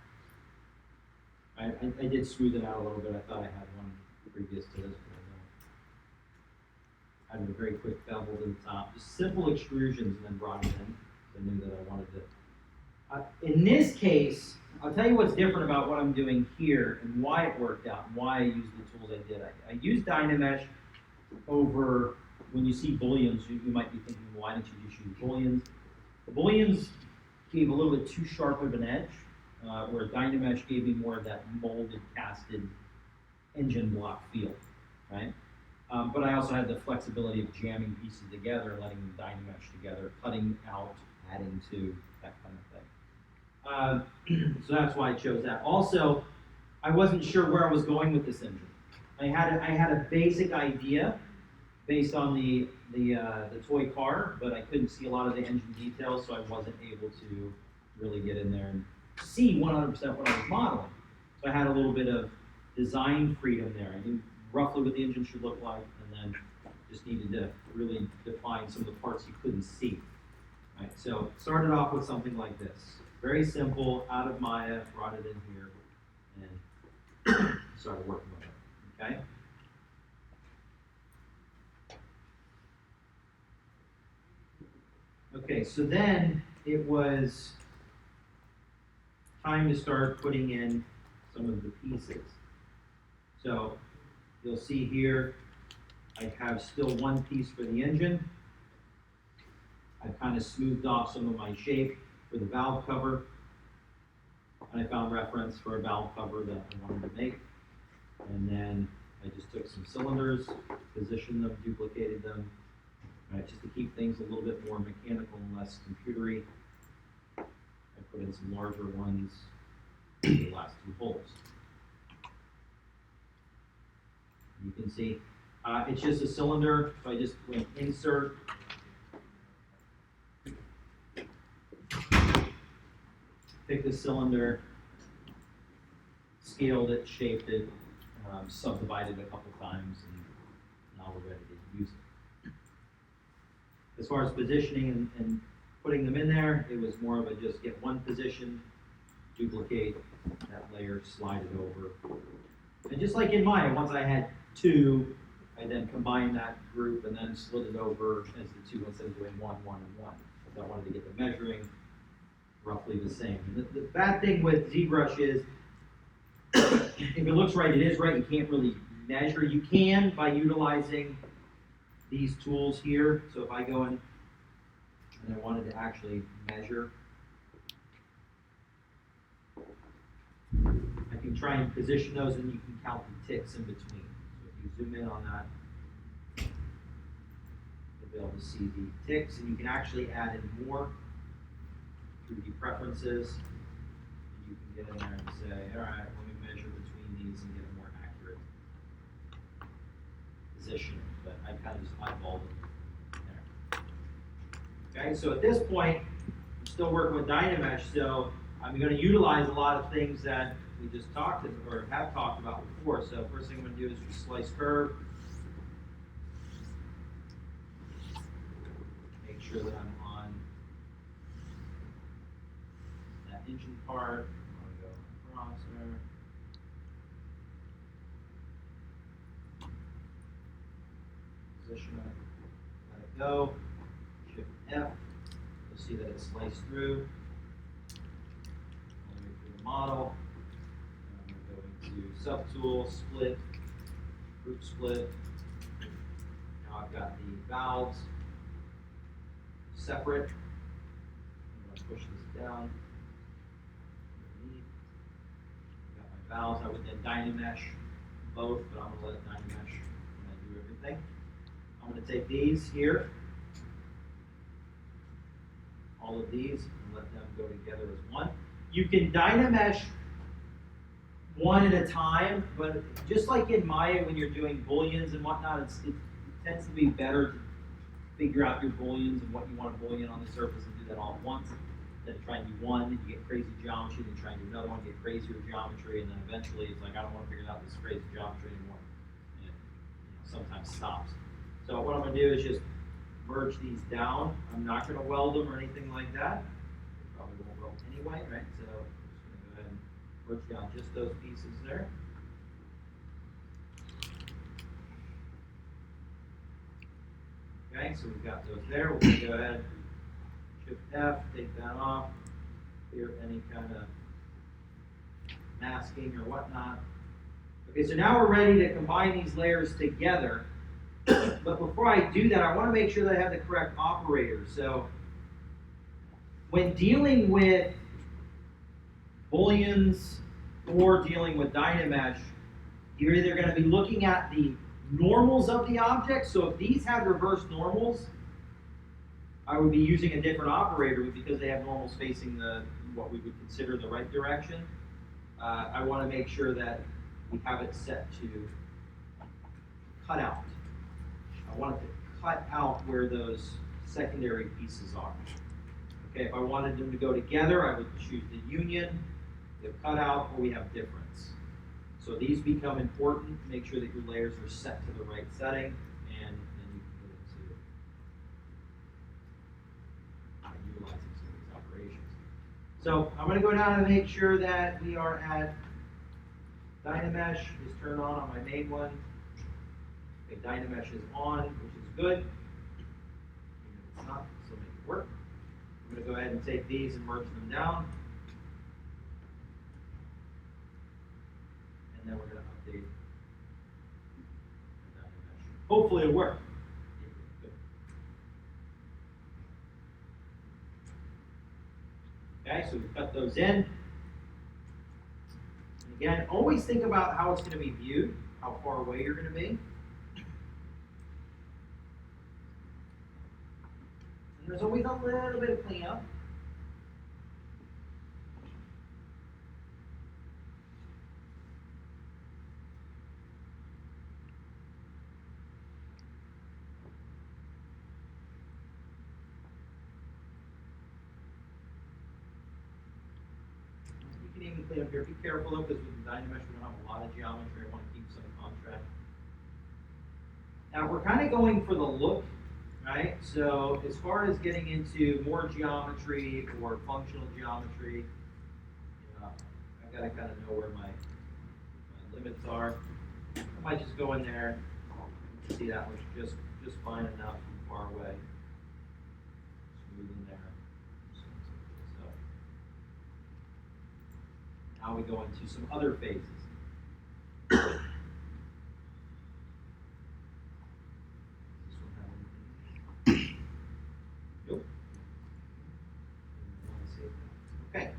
Speaker 1: I did smooth it out a little bit. I thought I had one previous to this, but I added a very quick bevel to the top. Just simple extrusions and then brought it in. I knew that I wanted to. In this case, I'll tell you what's different about what I'm doing here and why it worked out and why I used the tools I did. I used Dynamesh over, when you see booleans, you might be thinking, why don't you just use booleans? The booleans gave a little bit too sharp of an edge, where Dynamesh gave me more of that molded, casted engine block feel, right? But I also had the flexibility of jamming pieces together and letting them Dynamesh together, cutting out, adding to, that kind of thing. So that's why I chose that. Also, I wasn't sure where I was going with this engine. I had a basic idea based on the toy car, but I couldn't see a lot of the engine details, so I wasn't able to really get in there and see 100% what I was modeling. So I had a little bit of design freedom there. I knew roughly what the engine should look like, and then just needed to really define some of the parts you couldn't see. Right, so started off with something like this. Very simple, out of Maya, brought it in here, and started working with it, okay? Okay, so then it was time to start putting in some of the pieces. So you'll see here, I have still one piece for the engine. I've kind of smoothed off some of my shape for the valve cover. And I found reference for a valve cover that I wanted to make. And then I just took some cylinders, positioned them, duplicated them, right, just to keep things a little bit more mechanical and less computery. I put in some larger ones for the last two holes. You can see it's just a cylinder, so I just went insert, picked the cylinder, scaled it, shaped it, subdivided a couple times, and now we're ready to use it. As far as positioning and putting them in there, it was more of a just get one position, duplicate that layer, slide it over. And just like in Maya, once I had two, I then combined that group and then slid it over as the two instead of doing one, and one. Because I wanted to get the measuring roughly the same. And the bad thing with ZBrush is, if it looks right, it is right. You can't really measure. You can by utilizing these tools here. So if I go in and I wanted to actually measure, I can try and position those and you can count the ticks in between. So if you zoom in on that, you'll be able to see the ticks, and you can actually add in more through the preferences. You can get in there and say, all right, let me measure between these and get a more accurate position. But I kind of just eyeballed it there. Okay, so at this point, I'm still working with Dynamesh, so I'm going to utilize a lot of things that we just talked or have talked about before. So first thing I'm going to do is just slice curve. Make sure that I'm on that engine part. I'm going to go across there. Position it, let it go. Shift F. You'll see that it's sliced through. All the way through the model. And I'm going to go into subtool, split, group split. Now I've got the valves separate. I'm going to push this down. Underneath. Got my valves. I would then Dynamesh both, but I'm going to let it Dynamesh when I do everything. I'm going to take these here, all of these, and let them go together as one. You can Dynamesh one at a time, but just like in Maya, when you're doing booleans and whatnot, it tends to be better to figure out your booleans and what you want to boolean on the surface and do that all at once. Then try and do one, and you get crazy geometry, then try and do another one, get crazier geometry, and then eventually it's like, I don't want to figure out this crazy geometry anymore. And it sometimes stops. So what I'm going to do is just merge these down. I'm not going to weld them or anything like that. Probably won't weld anyway, right? So I'm just going to go ahead and merge down just those pieces there. Okay, so we've got those there. We're going to go ahead, Shift F, take that off, clear any kind of masking or whatnot. Okay, so now we're ready to combine these layers together. But before I do that, I want to make sure that I have the correct operator. So when dealing with booleans or dealing with Dynamesh, you're either going to be looking at the normals of the object. So if these have reverse normals, I would be using a different operator because they have normals facing the what we would consider the right direction. I want to make sure that we have it set to cut out. I want it to cut out where those secondary pieces are. Okay, if I wanted them to go together, I would choose the union, the cutout, or we have difference. So these become important. Make sure that your layers are set to the right setting, and then you can get into utilizing some of these operations. So I'm gonna go down and make sure that we are at Dynamesh is turned on my main one. Okay, Dynamesh is on, which is good. Even if it's not, still make it work. I'm gonna go ahead and take these and merge them down. And then we're gonna update the Dynamesh. Hopefully it'll work. Good. Okay, so we've cut those in. Again, always think about how it's going to be viewed, how far away you're going to be. And there's always a little bit of cleanup. You can even clean up here. Be careful though, because with the Dynamesh we don't have a lot of geometry. I want to keep some contrast. Now we're kind of going for the look, right? So as far as getting into more geometry or functional geometry, I've got to kind of know where my limits are. I might just go in there, see that one's just fine enough from far away. Smooth in there. So now we go into some other phases. Nope. Okay.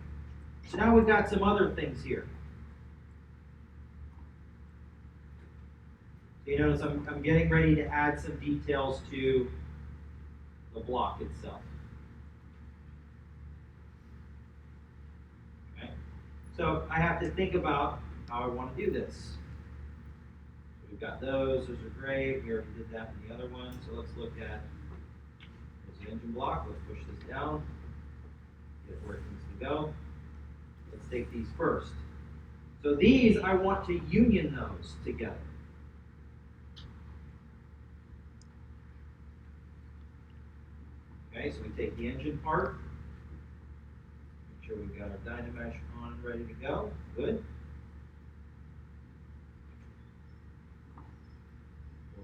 Speaker 1: So now we've got some other things here. So you notice I'm getting ready to add some details to the block itself. Okay. So I have to think about how I want to do this. So we've got those are great. We already did that in the other one. So let's look at the engine block. Let's push this down. Get where it needs to go. Let's take these first. So these, I want to union those together. Okay, so we take the engine part. Make sure we've got our Dynamesh on and ready to go. Good.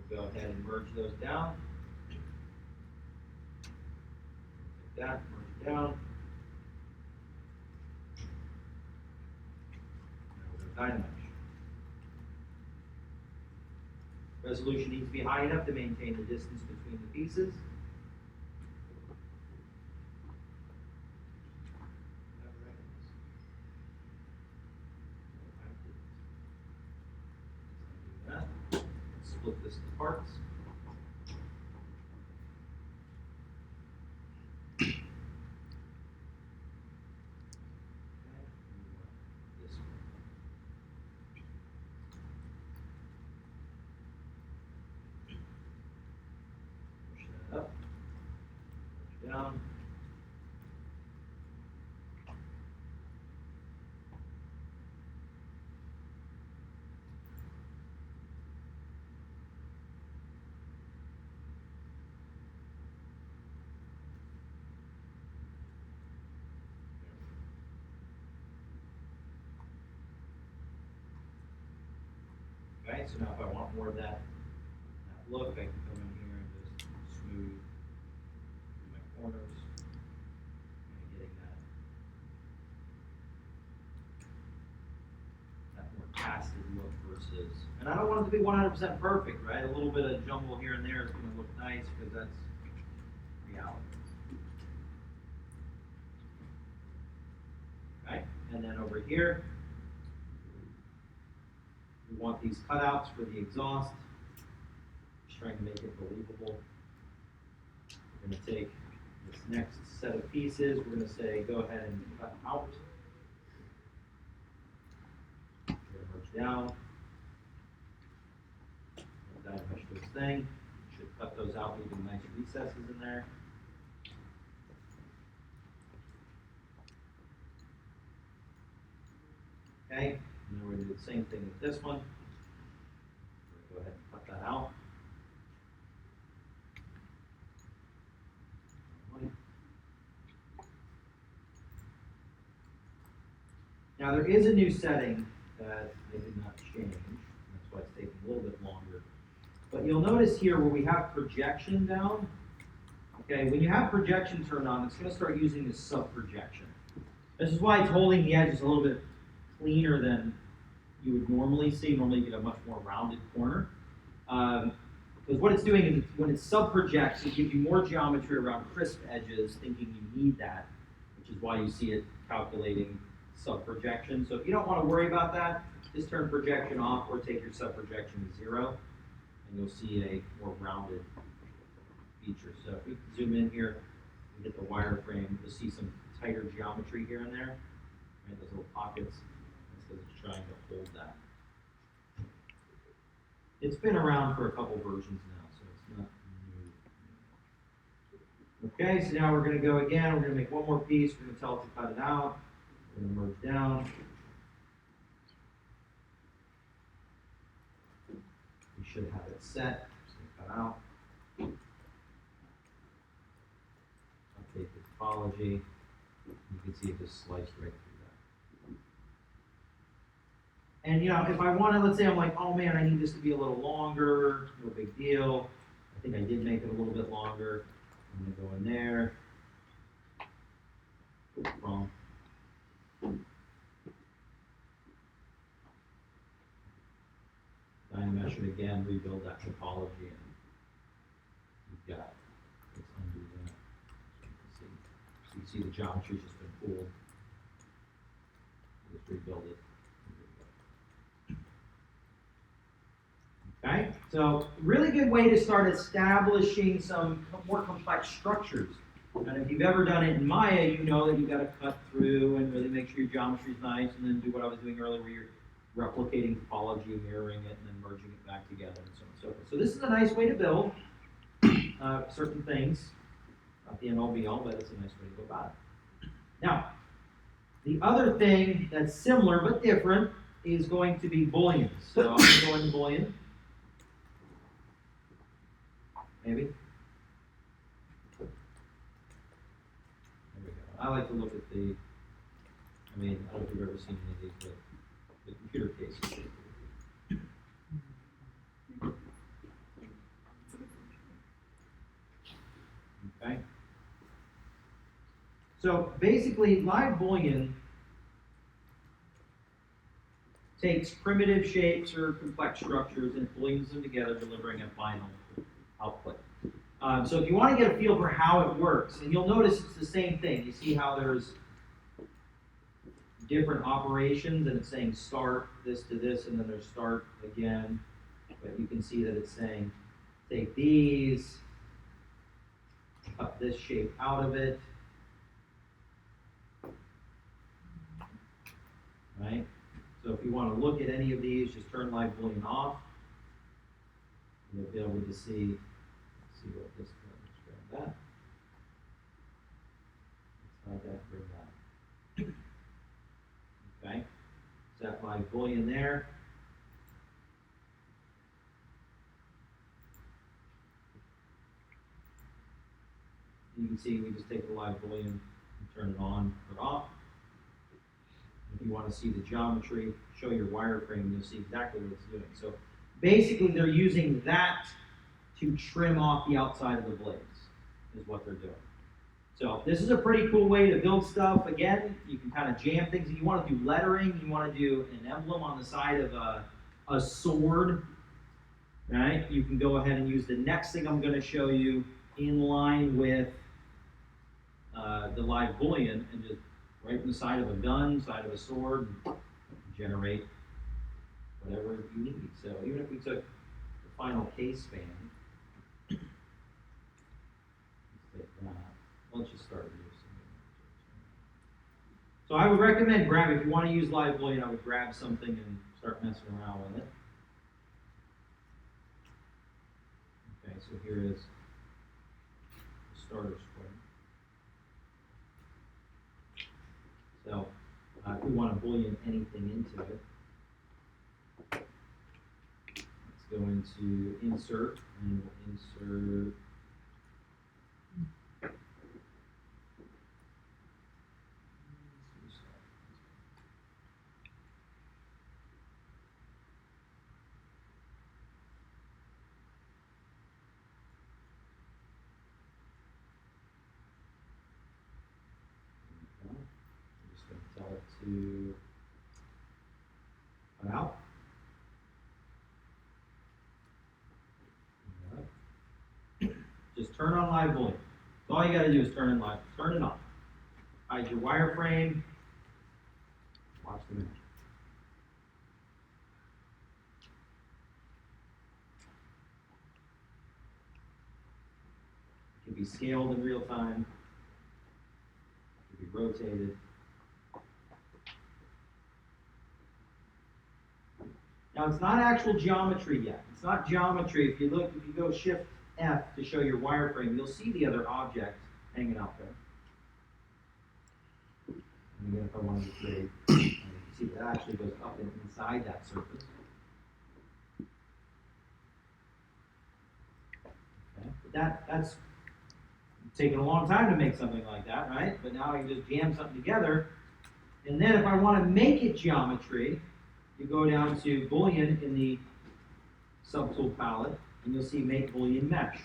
Speaker 1: We'll go ahead and merge those down. Like that, merge down. Dynamesh. Resolution needs to be high enough to maintain the distance between the pieces. Split this to parts. Up, down. Okay, so now if I want more of that look, I can come in here and just smooth my corners. And getting that more casted look versus, and I don't want it to be 100% perfect, right? A little bit of jumble here and there is going to look nice because that's reality. Okay, and then over here, we want these cutouts for the exhaust. Just trying to make it believable. We're going to take this next set of pieces. We're going to say, go ahead and cut out. We're going to merge down. Dynamesh this thing. Should cut those out, leaving nice recesses in there. Okay, and then we're going to do the same thing with this one. We're going to go ahead and cut that out. Now, there is a new setting that I did not change, that's why it's taking a little bit longer. But you'll notice here where we have projection down, okay, when you have projection turned on, it's gonna start using this sub-projection. This is why it's holding the edges a little bit cleaner than you would normally see. Normally you get a much more rounded corner. Because what it's doing is when it sub-projects, it gives you more geometry around crisp edges, thinking you need that, which is why you see it calculating sub-projection. So if you don't want to worry about that, just turn projection off or take your sub-projection to 0, and you'll see a more rounded feature. So if we zoom in here and get the wireframe, you'll see some tighter geometry here and there, right? Those little pockets. That's because it's trying to hold that. It's been around for a couple versions now, so it's not new. Okay, so now we're going to go again. We're going to make one more piece. We're going to tell it to cut it out. We're going to merge down. We should have it set. Just going to cut out. Update the topology. You can see it just sliced right through that. And you know, if I wanted, let's say I'm like, oh man, I need this to be a little longer, no big deal. I think I did make it a little bit longer. I'm gonna go in there. Oops, wrong. Dynamesh it again, rebuild that topology, and you've got, let's undo that. So you can see the geometry's just been pulled. Just rebuild it. Okay, so really good way to start establishing some more complex structures. And if you've ever done it in Maya, you know that you've got to cut through and really make sure your geometry is nice, and then do what I was doing earlier, where you're replicating topology, mirroring it, and then merging it back together, and so on and so forth. So this is a nice way to build certain things. Not the end-all be-all, but it's a nice way to go about it. Now, the other thing that's similar but different is going to be booleans. So I'm going to go into boolean. Maybe. There we go. I like to look at the, I mean, I don't know if you've ever seen any of these, but the computer cases. Okay. So basically, live Boolean takes primitive shapes or complex structures and booleans them together, delivering a final output. So if you want to get a feel for how it works, and you'll notice it's the same thing. You see how there's different operations, and it's saying start this to this, and then there's start again. But you can see that it's saying take these, cut this shape out of it, right? So if you want to look at any of these, just turn live Boolean off. You'll be able to see what this does. Grab that. Let's hide that, bring that. Okay, set live Boolean there. You can see we just take the live Boolean and turn it on or off. If you want to see the geometry, show your wireframe, you'll see exactly what it's doing. So basically, they're using that to trim off the outside of the blades, is what they're doing. So this is a pretty cool way to build stuff. Again, you can kind of jam things. If you want to do lettering, you want to do an emblem on the side of a sword, right? You can go ahead and use the next thing I'm going to show you in line with the live Boolean, and just right in the side of a gun, side of a sword, and generate whatever you need. So even if we took the final case span, let's take that. Let's just start here. So I would recommend if you want to use live Boolean, I would grab something and start messing around with it. Okay, so here is the starter square. So if we want to Boolean anything into it, let's go into insert, and we'll insert to cut out. Just turn on live boolean. All you gotta do is turn it on. Hide your wireframe. Watch the match. It can be scaled in real time. It can be rotated. Now it's not actual geometry yet. It's not geometry. If you go Shift F to show your wireframe, you'll see the other object hanging out there. And again, if I wanted to create, you can see that actually goes up and inside that surface. Okay. But that's taken a long time to make something like that, right? But now I can just jam something together. And then if I want to make it geometry, you go down to Boolean in the subtool palette, and you'll see Make Boolean Mesh.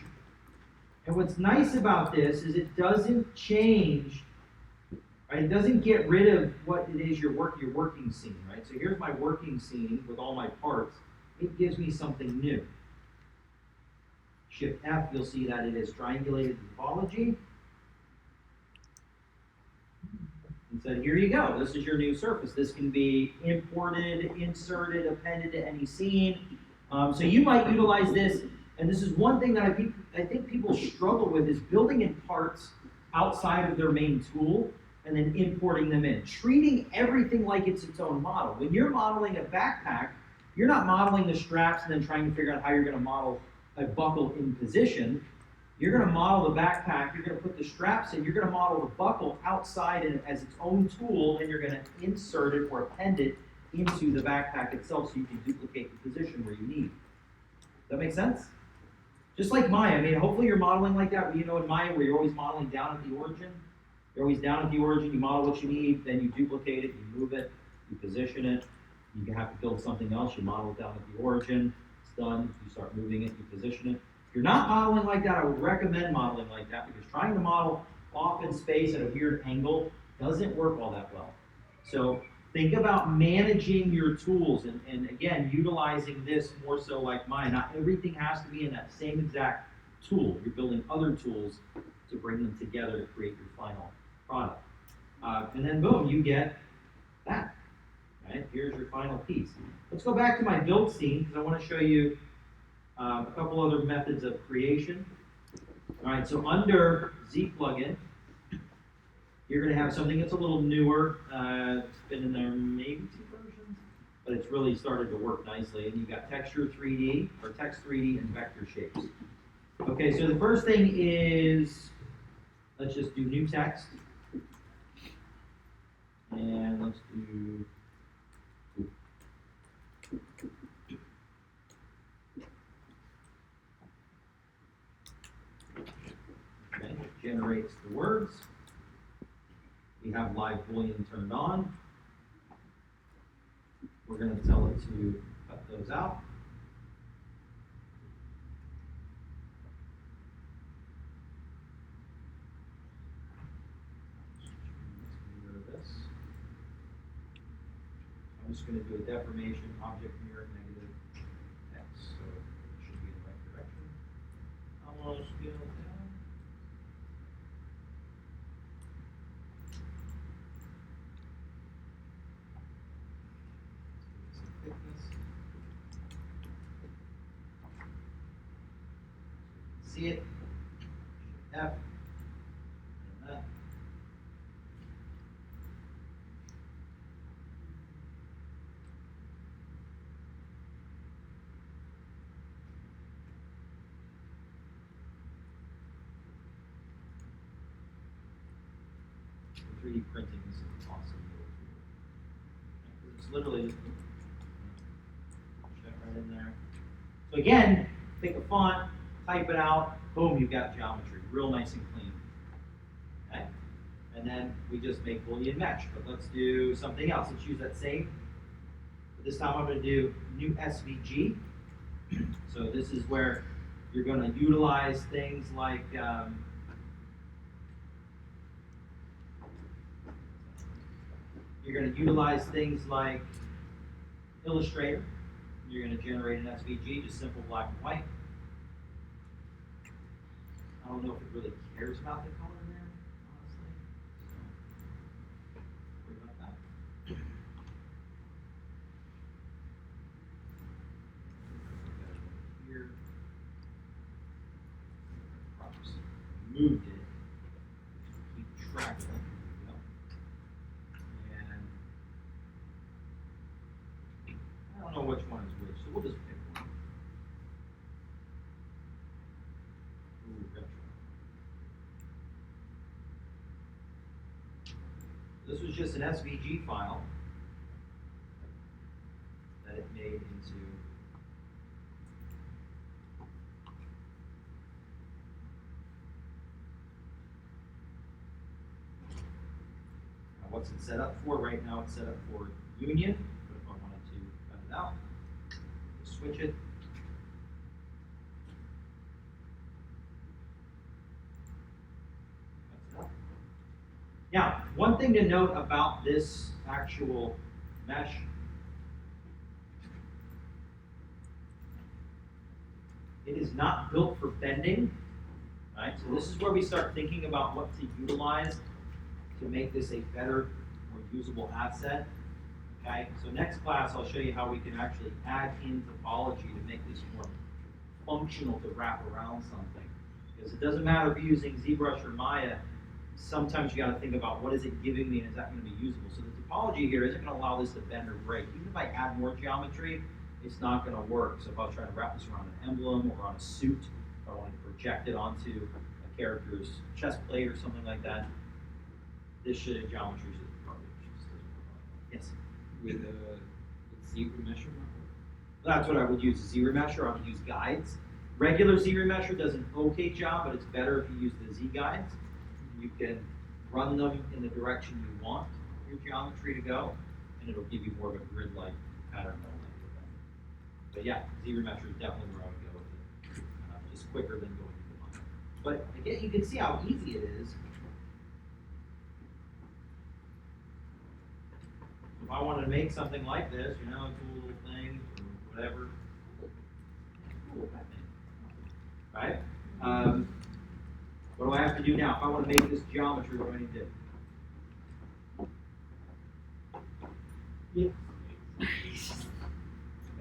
Speaker 1: And what's nice about this is it doesn't change, right? It doesn't get rid of what it is your working scene, right? So here's my working scene with all my parts. It gives me something new. Shift F, you'll see that it is triangulated topology. And said, here you go, this is your new surface. This can be imported, inserted, appended to any scene. So you might utilize this, and this is one thing that I think people struggle with, is building in parts outside of their main tool and then importing them in. Treating everything like it's its own model. When you're modeling a backpack, you're not modeling the straps and then trying to figure out how you're going to model a buckle in position. You're going to model the backpack, you're going to put the straps in, you're going to model the buckle outside as its own tool, and you're going to insert it or append it into the backpack itself so you can duplicate the position where you need. Does that make sense? Just like Maya, I mean, hopefully you're modeling like that, you know, in Maya where you're always modeling down at the origin. You're always down at the origin, you model what you need, then you duplicate it, you move it, you position it. You can have to build something else, you model it down at the origin, it's done, you start moving it, you position it. If you're not modeling like that, I would recommend modeling like that, because trying to model off in space at a weird angle doesn't work all that well. So think about managing your tools and again, utilizing this more so like mine. Not everything has to be in that same exact tool. You're building other tools to bring them together to create your final product. And then boom, you get that. Right? Here's your final piece. Let's go back to my build scene because I want to show you a couple other methods of creation. All right, so under Z plugin, you're going to have something that's a little newer. It's been in there maybe 2 versions, but it's really started to work nicely. And you've got texture 3D, or text 3D, and vector shapes. Okay, so the first thing is, let's just do new text. And let's do okay, generates the words. We have live Boolean turned on. We're going to tell it to cut those out. Let's get rid of this. I'm just going to do a deformation object mirror negative X, so it should be in the right direction. Almost scale down. Some thickness. See it? F. And that. For 3D printing, this is an awesome little tool. It's literally just push that right in there. So again, pick a font, type it out, boom, you've got geometry, real nice and clean. Okay? And then we just make Boolean mesh. But let's do something else. Let's use that same. But this time I'm going to do new SVG. So this is where you're going to utilize things like You're gonna utilize things like Illustrator. You're gonna generate an SVG, just simple black and white. I don't know if it really cares about the color there, honestly. So, worry about that. Here. Props. Moved it. Keep track of it. And I don't know which one is which, so we'll just pick one. Ooh, retro. This was just an SVG file that it made into what's it set up for? Right now it's set up for union, but if I wanted to cut it out, just switch it. Cuts it out. Now, one thing to note about this actual mesh, it is not built for bending, right? So this is where we start thinking about what to utilize to make this a better, more usable asset. Okay, so next class I'll show you how we can actually add in topology to make this more functional to wrap around something. Because it doesn't matter if you're using ZBrush or Maya, sometimes you got to think about what is it giving me and is that going to be usable. So the topology here isn't going to allow this to bend or break. Even if I add more geometry, it's not going to work. So if I was trying to wrap this around an emblem or on a suit, if I wanted to project it onto a character's chest plate or something like that, this geometry is garbage. Yes?
Speaker 4: With Z remesher?
Speaker 1: That's what I would use, Z remesher. I would use guides. Regular Z remesher does an okay job, but it's better if you use the Z guides. You can run them in the direction you want your geometry to go, and it'll give you more of a grid-like pattern. But yeah, Z remesher is definitely where I would go with it. Just quicker than going to the line. But again, you can see how easy it is. If I wanted to make something like this, you know, cool little thing or whatever, cool, right? What do I have to do now? If I want to make this geometry, what do I need to do? Yeah.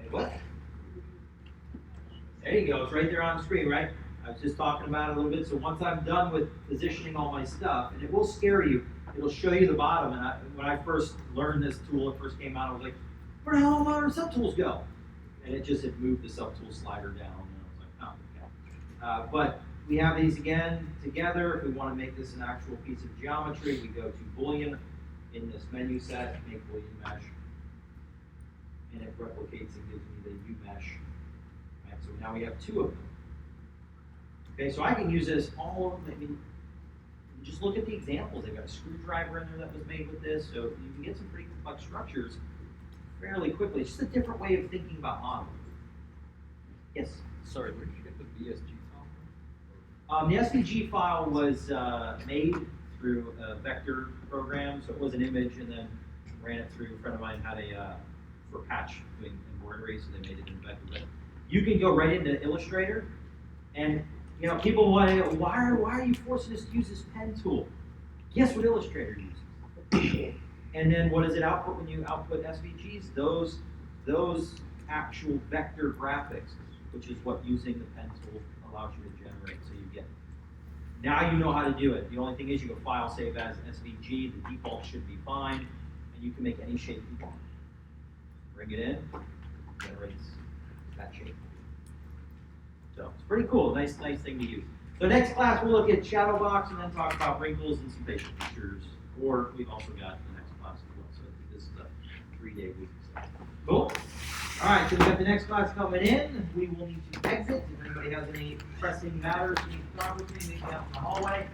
Speaker 1: Wait, what? There you go. It's right there on the screen, right? I was just talking about it a little bit. So once I'm done with positioning all my stuff, and it will scare you, it'll show you the bottom. And when I first learned this tool, it first came out, I was like, where the hell did our subtools go? And it just had moved the subtool slider down. And I was like, oh, okay. But we have these again together. If we want to make this an actual piece of geometry, we go to Boolean in this menu set, make Boolean mesh. And it replicates and gives me the U mesh. Right, so now we have two of them. Okay, so I can use this all over. I mean, just look at the examples. They've got a screwdriver in there that was made with this, so you can get some pretty complex structures fairly quickly. It's just a different way of thinking about modeling. Yes?
Speaker 4: Sorry, where did you get the VSG file from?
Speaker 1: The SVG file was made through a vector program, so it was an image, and then ran it through. A friend of mine had a for Patch doing embroidery, so they made it in vector. But you can go right into Illustrator, and you know, people want to know, why are you forcing us to use this pen tool? Guess what Illustrator uses? And then what does it output when you output SVGs? Those actual vector graphics, which is what using the pen tool allows you to generate. So you get, now you know how to do it. The only thing is you go file, save as SVG, the default should be fine, and you can make any shape you want. Bring it in, generates that shape. So it's pretty cool, nice thing to use. So next class we'll look at shadow box and then talk about wrinkles and some facial features. Or we've also got the next class as well. So this is a 3-day week. So. Cool. All right, so we got the next class coming in. We will need to exit. If anybody has any pressing matters, you need to talk with me, maybe out in the hallway.